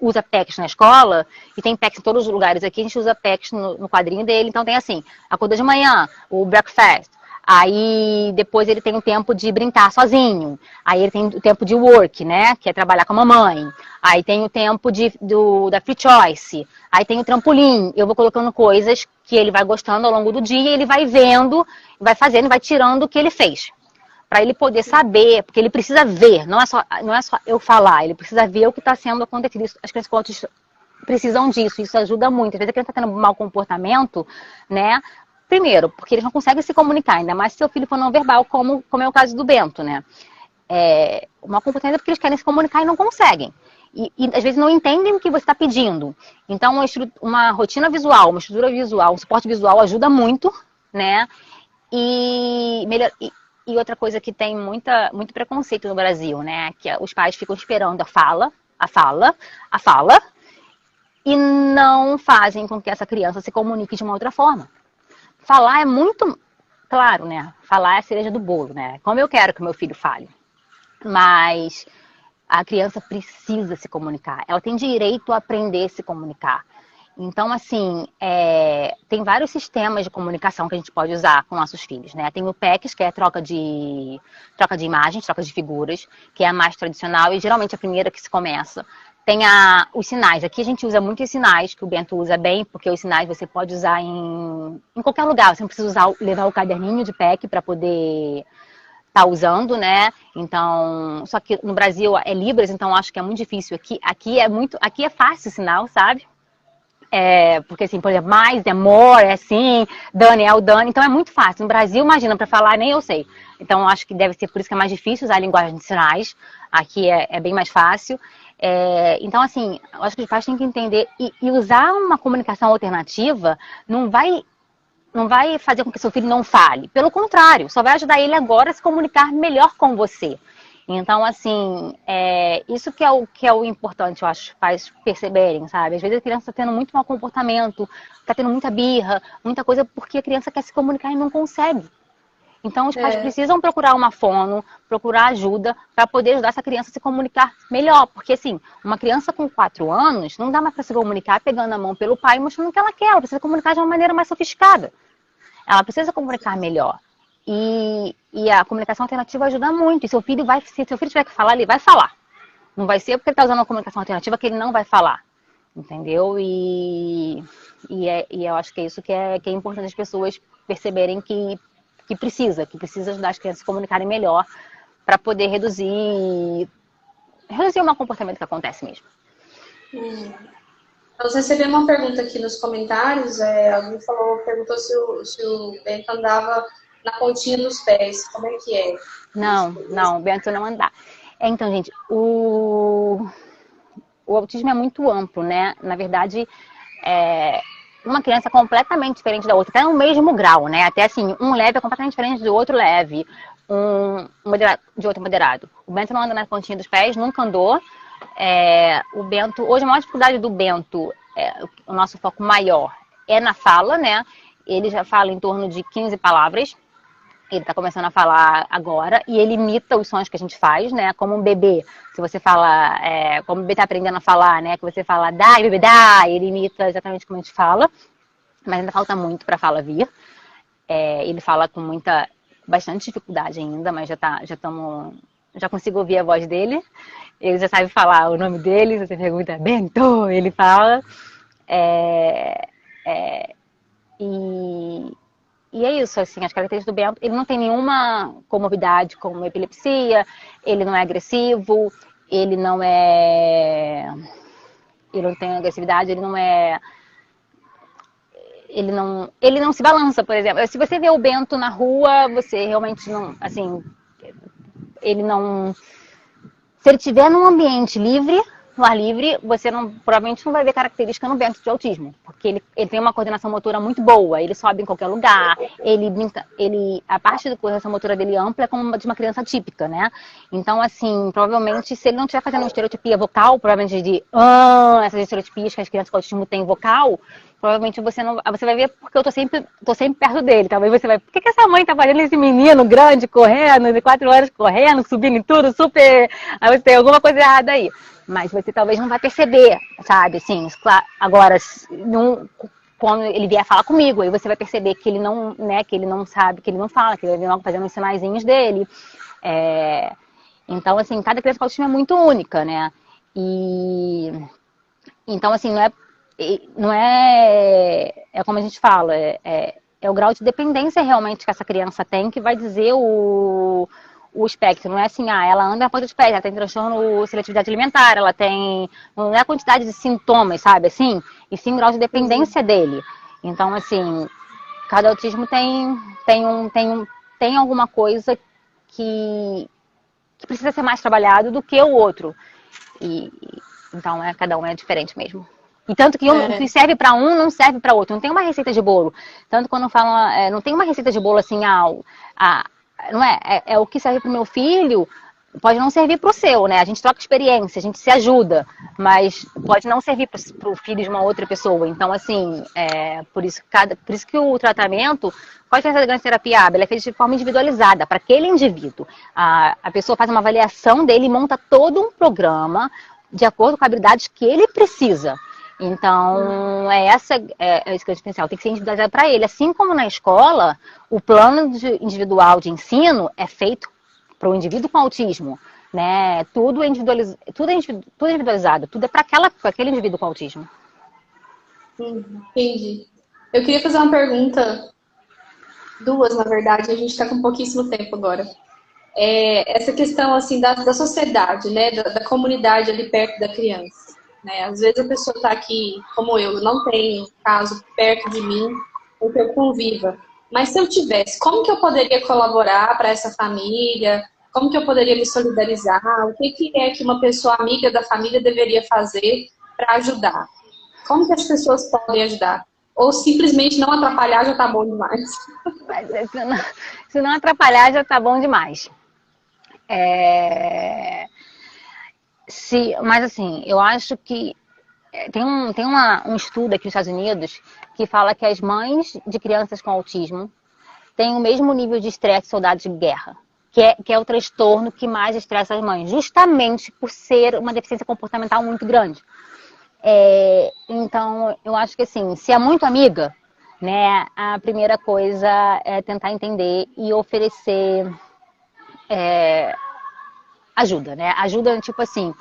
usa PECs na escola, e tem PECs em todos os lugares aqui, a gente usa PECs no quadrinho dele. Então tem assim, acordou de manhã, o breakfast. Aí depois ele tem o tempo de brincar sozinho. Aí ele tem o tempo de work, né? Que é trabalhar com a mamãe. Aí tem o tempo da free choice. Aí tem o trampolim. Eu vou colocando coisas que ele vai gostando ao longo do dia e ele vai vendo, vai fazendo, vai tirando o que ele fez. Para ele poder saber, porque ele precisa ver, não é só eu falar, ele precisa ver o que está sendo acontecido. As crianças com autismo precisam disso, isso ajuda muito. Às vezes a criança está tendo um mau comportamento, né? Primeiro, porque eles não conseguem se comunicar, ainda mais se seu filho for não verbal, como é o caso do Bento, né? Uma comportamento porque eles querem se comunicar e não conseguem. E às vezes não entendem o que você está pedindo. Então, uma rotina visual, uma estrutura visual, um suporte visual ajuda muito, né? E outra coisa que tem muito preconceito no Brasil, né? Que os pais ficam esperando a fala, e não fazem com que essa criança se comunique de uma outra forma. Falar é muito, claro, né? Falar é a cereja do bolo, né? Como eu quero que o meu filho fale. Mas a criança precisa se comunicar. Ela tem direito a aprender a se comunicar. Então, assim, tem vários sistemas de comunicação que a gente pode usar com nossos filhos, né? Tem o PECs, que é troca de imagens, troca de figuras, que é a mais tradicional e geralmente a primeira que se começa. Tem os sinais. Aqui a gente usa muito os sinais, que o Bento usa bem, porque os sinais você pode usar em qualquer lugar. Você não precisa levar o caderninho de PEC para poder estar usando, né? Então, só que no Brasil é Libras, então acho que é muito difícil. Aqui é fácil o sinal, sabe? Porque assim, por exemplo, mais, more, assim, Dani é o Dani, então é muito fácil. No Brasil, imagina, para falar nem eu sei. Então, acho que deve ser por isso que é mais difícil usar a linguagem de sinais. Aqui é bem mais fácil. Então, assim, eu acho que os pais têm que entender e usar uma comunicação alternativa não vai fazer com que seu filho não fale. Pelo contrário, só vai ajudar ele agora a se comunicar melhor com você. Então, assim, isso que é o importante, eu acho, pais perceberem, sabe? Às vezes a criança está tendo muito mau comportamento, está tendo muita birra, muita coisa, porque a criança quer se comunicar e não consegue. Então, os pais precisam procurar uma fono, procurar ajuda para poder ajudar essa criança a se comunicar melhor. Porque, assim, uma criança com 4 anos não dá mais para se comunicar pegando a mão pelo pai e mostrando o que ela quer. Ela precisa comunicar de uma maneira mais sofisticada. Ela precisa comunicar melhor. E a comunicação alternativa ajuda muito. E se seu filho tiver que falar, ele vai falar. Não vai ser porque ele está usando uma comunicação alternativa que ele não vai falar. Entendeu? E eu acho que é isso que é importante as pessoas perceberem que precisa ajudar as crianças a se comunicarem melhor para poder reduzir um comportamento que acontece mesmo. Nós recebemos uma pergunta aqui nos comentários. Alguém perguntou se o Bento andava na pontinha dos pés. Como é que é? Não, o Bento não andar. Então, gente, o autismo é muito amplo, né? Na verdade, uma criança é completamente diferente da outra, até no mesmo grau, né? Até assim, um leve é completamente diferente do outro leve, de outro moderado. O Bento não anda na pontinha dos pés, nunca andou. O Bento, hoje a maior dificuldade do Bento, o nosso foco maior é na fala, né? Ele já fala em torno de 15 palavras. Ele está começando a falar agora e ele imita os sons que a gente faz, né? Como um bebê. Se você fala, como o bebê está aprendendo a falar, né? Que você fala, dai, bebê, dai. Ele imita exatamente como a gente fala. Mas ainda falta muito para a fala vir. Ele fala com bastante dificuldade ainda, mas já consigo ouvir a voz dele. Ele já sabe falar o nome dele. Você pergunta, Bento, ele fala. e é isso, assim, as características do Bento, ele não tem nenhuma comorbidade como epilepsia, ele não é agressivo, ele não é... Ele não tem agressividade, ele não se balança, por exemplo. Se você vê o Bento na rua, você realmente não, assim, ele não... Se ele estiver num ambiente livre, no ar livre, você provavelmente não vai ver característica no Bento de autismo, porque ele tem uma coordenação motora muito boa, ele sobe em qualquer lugar, ele brinca, a parte da coordenação motora dele ampla é como uma de uma criança típica, né? Então, assim, provavelmente, se ele não estiver fazendo uma estereotipia vocal, provavelmente de essas estereotipias que as crianças com autismo têm vocal, provavelmente você vai ver porque eu tô sempre perto dele. Talvez você vai, por que essa mãe tá fazendo esse menino grande correndo, de 4 anos correndo, subindo em tudo, super. Aí você tem alguma coisa errada aí. Mas você talvez não vai perceber, sabe? Assim, agora, quando ele vier falar comigo, aí você vai perceber que ele não, né, que ele não sabe, que ele não fala, que ele vai logo fazendo os sinaizinhos dele. Então, assim, cada criança com autismo é muito única, né? Então, assim, é como a gente fala, é o grau de dependência realmente que essa criança tem que vai dizer o espectro. Não é assim, ela anda a ponta dos pés, ela tem transtorno de seletividade alimentar, ela tem... Não é a quantidade de sintomas, sabe, assim? E sim o grau de dependência dele. Então, assim, cada autismo tem alguma coisa que precisa ser mais trabalhado do que o outro. Então, cada um é diferente mesmo. E tanto que o que serve para um não serve para outro. Não tem uma receita de bolo. Tanto quando falam, não tem uma receita de bolo assim, não é o que serve para o meu filho, pode não servir para o seu, né? A gente troca experiência, a gente se ajuda, mas pode não servir para o filho de uma outra pessoa. Então, assim, por isso que o tratamento, qual a diferença da grande terapia AB? Ela é feita de forma individualizada para aquele indivíduo. A pessoa faz uma avaliação dele e monta todo um programa de acordo com as habilidades que ele precisa. Então, esse que é o diferencial, tem que ser individualizado para ele. Assim como na escola, o plano individual de ensino é feito para o indivíduo com autismo, né? Tudo é individualizado, tudo é para aquele indivíduo com autismo. Entendi. Eu queria fazer uma pergunta, duas, na verdade, a gente está com pouquíssimo tempo agora. Essa questão, assim, da sociedade, né? Da comunidade ali perto da criança. Né? Às vezes a pessoa está aqui, como eu, não tem caso perto de mim, ou que eu conviva. Mas se eu tivesse, como que eu poderia colaborar para essa família? Como que eu poderia me solidarizar? O que é que uma pessoa amiga da família deveria fazer para ajudar? Como que as pessoas podem ajudar? Ou simplesmente não atrapalhar já está bom demais? Se não atrapalhar já está bom demais. Mas assim, eu acho que tem um estudo aqui nos Estados Unidos que fala que as mães de crianças com autismo têm o mesmo nível de estresse de soldados de guerra, que é o transtorno que mais estressa as mães, justamente por ser uma deficiência comportamental muito grande. Então, eu acho que assim, se é muito amiga, né, a primeira coisa é tentar entender e oferecer ajuda, né? Ajuda, tipo assim,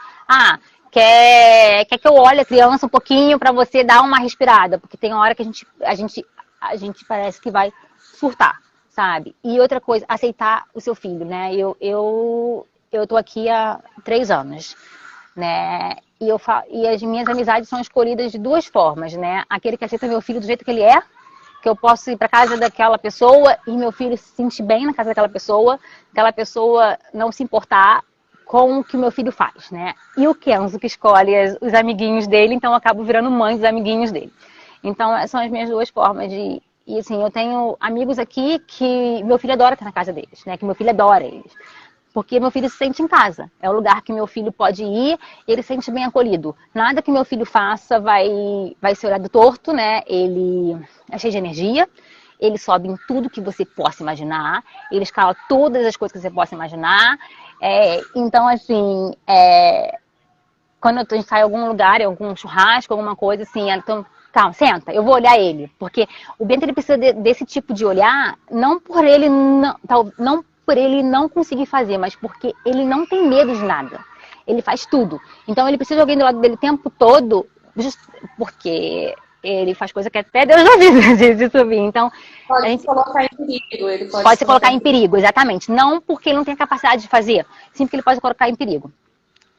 quer que eu olhe a criança um pouquinho para você dar uma respirada, porque tem hora que a gente parece que vai surtar, sabe? E outra coisa, aceitar o seu filho, né? Eu tô aqui há 3 anos, né? E as minhas amizades são escolhidas de 2 formas, né? Aquele que aceita meu filho do jeito que ele é, que eu posso ir para casa daquela pessoa e meu filho se sentir bem na casa daquela pessoa não se importar com o que o meu filho faz, né? E o Kenzo que escolhe os amiguinhos dele, então eu acabo virando mãe dos amiguinhos dele. Então, são as minhas 2 formas de... E assim, eu tenho amigos aqui que meu filho adora estar na casa deles, né? Que meu filho adora eles. Porque meu filho se sente em casa. É o lugar que meu filho pode ir e ele se sente bem acolhido. Nada que meu filho faça vai ser olhado torto, né? Ele é cheio de energia. Ele sobe em tudo que você possa imaginar. Ele escala todas as coisas que você possa imaginar. Então, assim, quando a gente sai em algum lugar, em algum churrasco, alguma coisa, assim, então, calma, senta, eu vou olhar ele. Porque o Bento ele precisa desse tipo de olhar, não por ele não conseguir fazer, mas porque ele não tem medo de nada. Ele faz tudo. Então, ele precisa de alguém do lado dele o tempo todo, porque Ele faz coisa que até Deus duvida de subir. Então, Pode a gente colocar em perigo. Ele pode se colocar em perigo, exatamente. Não porque ele não tem capacidade de fazer, sim porque ele pode colocar em perigo.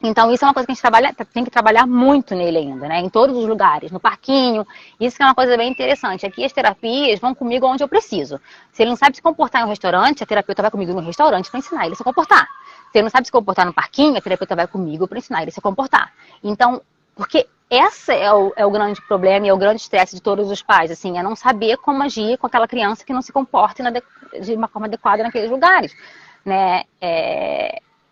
Então, isso é uma coisa que a gente tem que trabalhar muito nele ainda, né? Em todos os lugares, no parquinho. Isso que é uma coisa bem interessante. Aqui as terapias vão comigo onde eu preciso. Se ele não sabe se comportar em um restaurante, a terapeuta vai comigo no restaurante para ensinar ele a se comportar. Se ele não sabe se comportar no parquinho, a terapeuta vai comigo para ensinar ele a se comportar. Então, porque esse é o grande problema e é o grande estresse de todos os pais, assim, é não saber como agir com aquela criança que não se comporta de uma forma adequada naqueles lugares, né?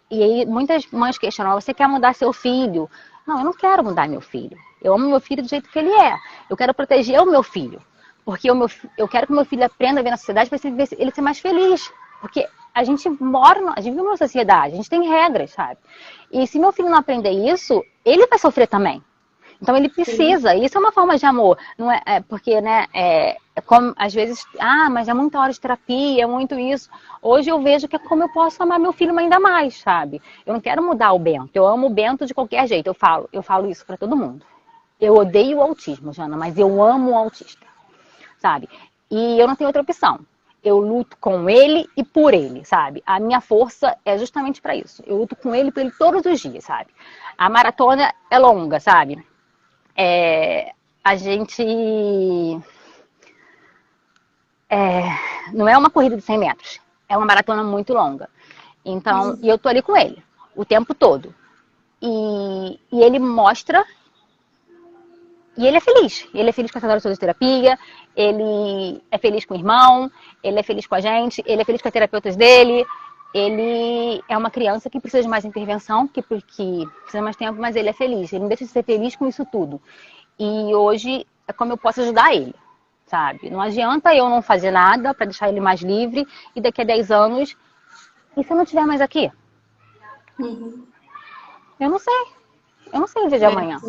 E aí muitas mães questionam, você quer mudar seu filho? Não, eu não quero mudar meu filho. Eu amo meu filho do jeito que ele é. Eu quero proteger o meu filho. Porque eu quero que o meu filho aprenda a ver na sociedade para ele ser mais feliz. Porque a gente a gente vive numa sociedade, a gente tem regras, sabe? E se meu filho não aprender isso, ele vai sofrer também. Então ele precisa, isso é uma forma de amor, não porque, né, como às vezes, mas é muita hora de terapia, é muito isso. Hoje eu vejo que é como eu posso amar meu filho ainda mais, sabe? Eu não quero mudar o Bento, eu amo o Bento de qualquer jeito, eu falo isso pra todo mundo. Eu odeio o autismo, Jana, mas eu amo o autista, sabe? E eu não tenho outra opção. Eu luto com ele e por ele, sabe? A minha força é justamente pra isso. Eu luto com ele e por ele todos os dias, sabe? A maratona é longa, sabe? A gente não é uma corrida de 100 metros, é uma maratona muito longa. Então, e eu tô ali com ele o tempo todo. E ele mostra, e ele é feliz. Ele é feliz com essa hora de terapia, ele é feliz com o irmão, ele é feliz com a gente, ele é feliz com as terapeutas dele. Ele é uma criança que precisa de mais intervenção, que precisa de mais tempo, mas ele é feliz. Ele não deixa de ser feliz com isso tudo. E hoje é como eu posso ajudar ele, sabe? Não adianta eu não fazer nada para deixar ele mais livre e daqui a 10 anos, e se eu não estiver mais aqui? Eu não sei. Eu não sei o dia de amanhã.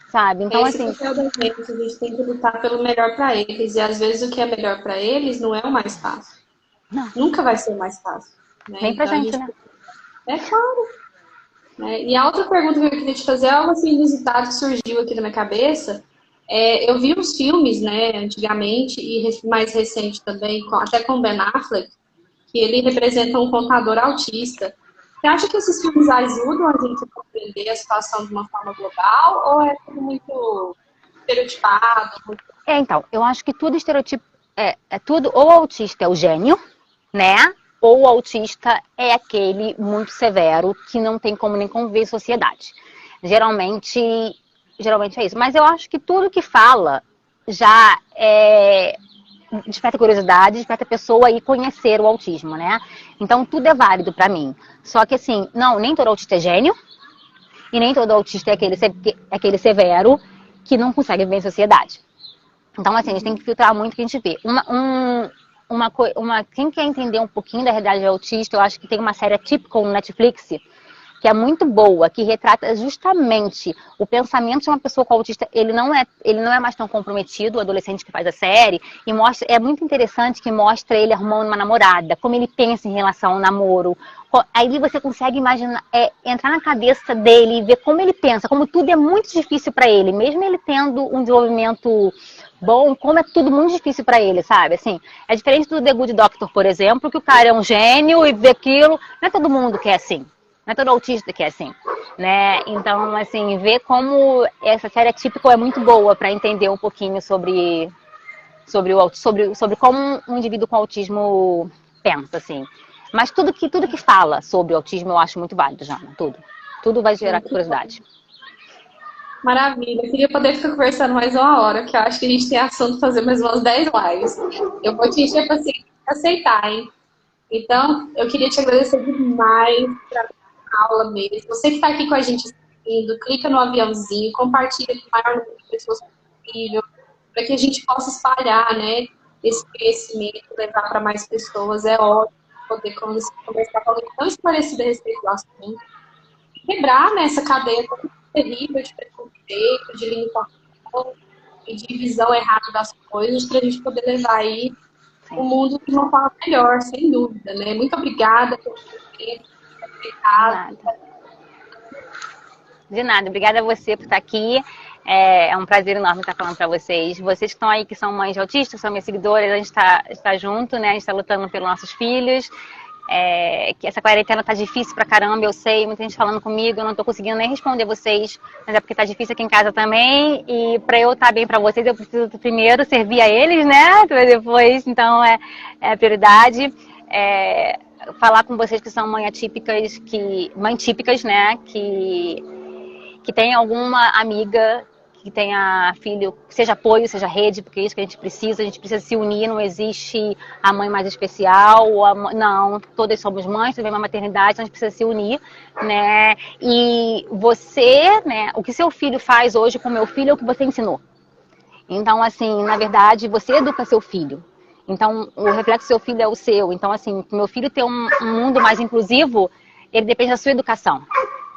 Sabe? Então, esse assim. papel da gente, a gente tem que lutar pelo melhor para eles. E às vezes o que é melhor para eles não é o mais fácil. Não. Nunca vai ser o mais fácil. Né? Nem pra então, gente, né? É claro. Né? E a outra pergunta que eu queria te fazer é algo assim inusitado que surgiu aqui na minha cabeça. Eu vi uns filmes, né, antigamente, e mais recente também, até com o Ben Affleck, que ele representa um contador autista. Você acha que esses filmes ajudam a gente a compreender a situação de uma forma global ou é tudo muito estereotipado? Então, eu acho que tudo estereotipo é tudo, ou o autista é o gênio, né? Ou o autista é aquele muito severo que não tem como nem conviver em sociedade. Geralmente é isso. Mas eu acho que tudo que fala já desperta curiosidade, desperta a pessoa a ir conhecer o autismo, né? Então tudo é válido pra mim. Só que assim, nem todo autista é gênio e nem todo autista é aquele severo que não consegue viver em sociedade. Então, assim, a gente tem que filtrar muito o que a gente vê. Quem quer entender um pouquinho da realidade autista, eu acho que tem uma série típica no Netflix, que é muito boa, que retrata justamente o pensamento de uma pessoa com autista. Ele não é mais tão comprometido, o adolescente que faz a série, e é muito interessante que mostra ele arrumando uma namorada, como ele pensa em relação ao namoro. Aí você consegue imaginar, entrar na cabeça dele e ver como ele pensa, como tudo é muito difícil para ele, mesmo ele tendo um desenvolvimento bom, como é tudo muito difícil para ele, sabe? Assim, é diferente do The Good Doctor, por exemplo, que o cara é um gênio e vê aquilo. Não é todo mundo que é assim. Não é todo autista que é assim, né? Então, assim, ver como essa série típica é muito boa para entender um pouquinho sobre como um indivíduo com autismo pensa, assim. Mas tudo que fala sobre o autismo eu acho muito válido, Jana. Tudo. Tudo vai gerar curiosidade. Maravilha. Eu queria poder ficar conversando mais uma hora, que eu acho que a gente tem assunto para fazer mais umas 10 lives. Eu vou te encher para aceitar, hein? Então, eu queria te agradecer demais pela aula mesmo. Você que está aqui com a gente assistindo, clica no aviãozinho, compartilha com o maior número de pessoas possível, para que a gente possa espalhar, né, esse conhecimento, levar para mais pessoas. É ótimo poder conversar com alguém tão esclarecido a respeito do assunto. Quebrar, né, essa cadeia tão terrível de preconceito, de limitação e de visão errada das coisas, para a gente poder levar aí o mundo de uma forma melhor, sem dúvida, né? Muito obrigada pelo seu tempo, por ter aceitado. De nada. Obrigada a você por estar aqui. É um prazer enorme estar falando para vocês. Vocês que estão aí, que são mães de autistas, são minhas seguidoras, a gente está junto, né? A gente está lutando pelos nossos filhos. Que essa quarentena tá difícil pra caramba, eu sei, muita gente falando comigo, eu não tô conseguindo nem responder vocês, mas é porque tá difícil aqui em casa também, e pra eu estar bem pra vocês, eu preciso primeiro servir a eles, né, depois, então é prioridade. Falar com vocês que são mães típicas, né, que tem alguma amiga que tenha filho, seja apoio, seja rede, porque é isso que a gente precisa se unir, não existe a mãe mais especial, não, todas somos mães, também uma maternidade, então a gente precisa se unir, né, e você, né, o que seu filho faz hoje com o meu filho é o que você ensinou. Então, assim, na verdade, você educa seu filho. Então, o reflexo do seu filho é o seu. Então, assim, o meu filho ter um mundo mais inclusivo, ele depende da sua educação,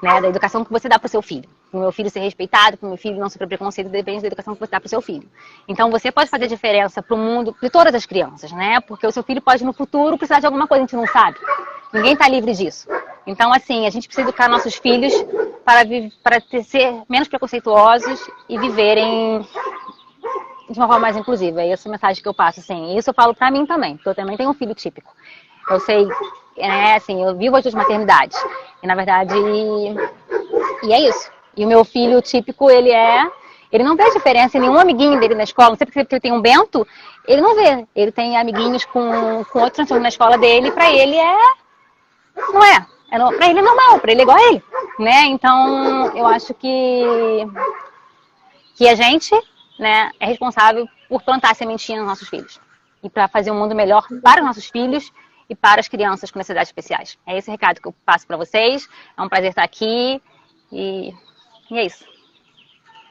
né? Da educação que você dá para o seu filho. Para o meu filho ser respeitado, para o meu filho não sofrer preconceito, depende da educação que você dá para o seu filho. Então, você pode fazer diferença para o mundo de todas as crianças, né? Porque o seu filho pode, no futuro, precisar de alguma coisa, a gente não sabe. Ninguém está livre disso. Então, assim, a gente precisa educar nossos filhos para ser menos preconceituosos e viverem de uma forma mais inclusiva. É essa mensagem que eu passo, assim. E isso eu falo pra mim também, porque eu também tenho um filho típico. Eu sei, né, assim, eu vivo as duas maternidades. E, na verdade, e é isso. E o meu filho típico, ele não vê diferença em nenhum amiguinho dele na escola. Não sei porque ele tem um Bento, ele não vê. Ele tem amiguinhos com outros transtornos na escola dele, pra ele não é. Pra ele é normal, pra ele é igual a ele, né? Então, eu acho que a gente, né, é responsável por plantar a sementinha nos nossos filhos. E para fazer um mundo melhor para os nossos filhos e para as crianças com necessidades especiais. É esse recado que eu passo para vocês. É um prazer estar aqui e é isso.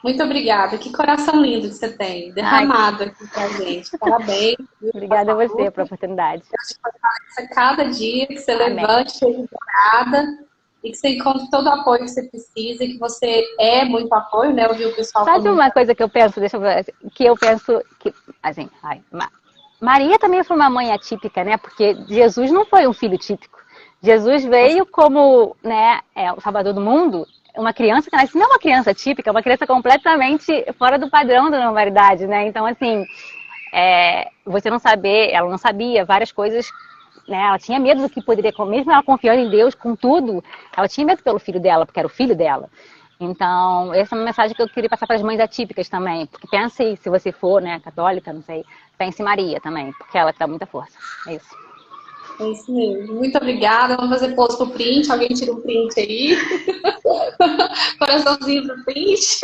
Muito obrigada. Que coração lindo que você tem, derramado aqui pra gente. Parabéns. Obrigada a você pela oportunidade. Eu te fortaleça cada dia, que você levante, seja empoderada e que você encontre todo o apoio que você precisa e que você é muito apoio, né? Eu vi o pessoal... Sabe uma coisa que eu penso, assim, Maria também foi uma mãe atípica, né? Porque Jesus não foi um filho típico. Jesus veio como, né, o Salvador do mundo, uma criança que nasce, não é uma criança típica, é uma criança completamente fora do padrão da normalidade, né? Então, assim, ela não sabia várias coisas, né? Ela tinha medo do que poderia comer, mesmo ela confiando em Deus com tudo, ela tinha medo pelo filho dela, porque era o filho dela. Então, essa é uma mensagem que eu queria passar para as mães atípicas também, porque pense, se você for, né, católica, não sei, pense em Maria também, porque ela dá muita força. É isso. É isso mesmo. Muito obrigada. Vamos fazer post pro print. Alguém tira um print aí. Coraçãozinho pro print.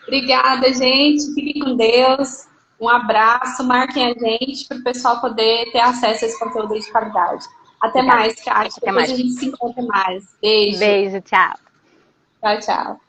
Obrigada, gente. Fiquem com Deus. Um abraço. Marquem a gente para o pessoal poder ter acesso a esse conteúdo de qualidade. Até mais, Kátia. Depois a gente se encontra mais. Beijo. Beijo, tchau. Tchau, tchau.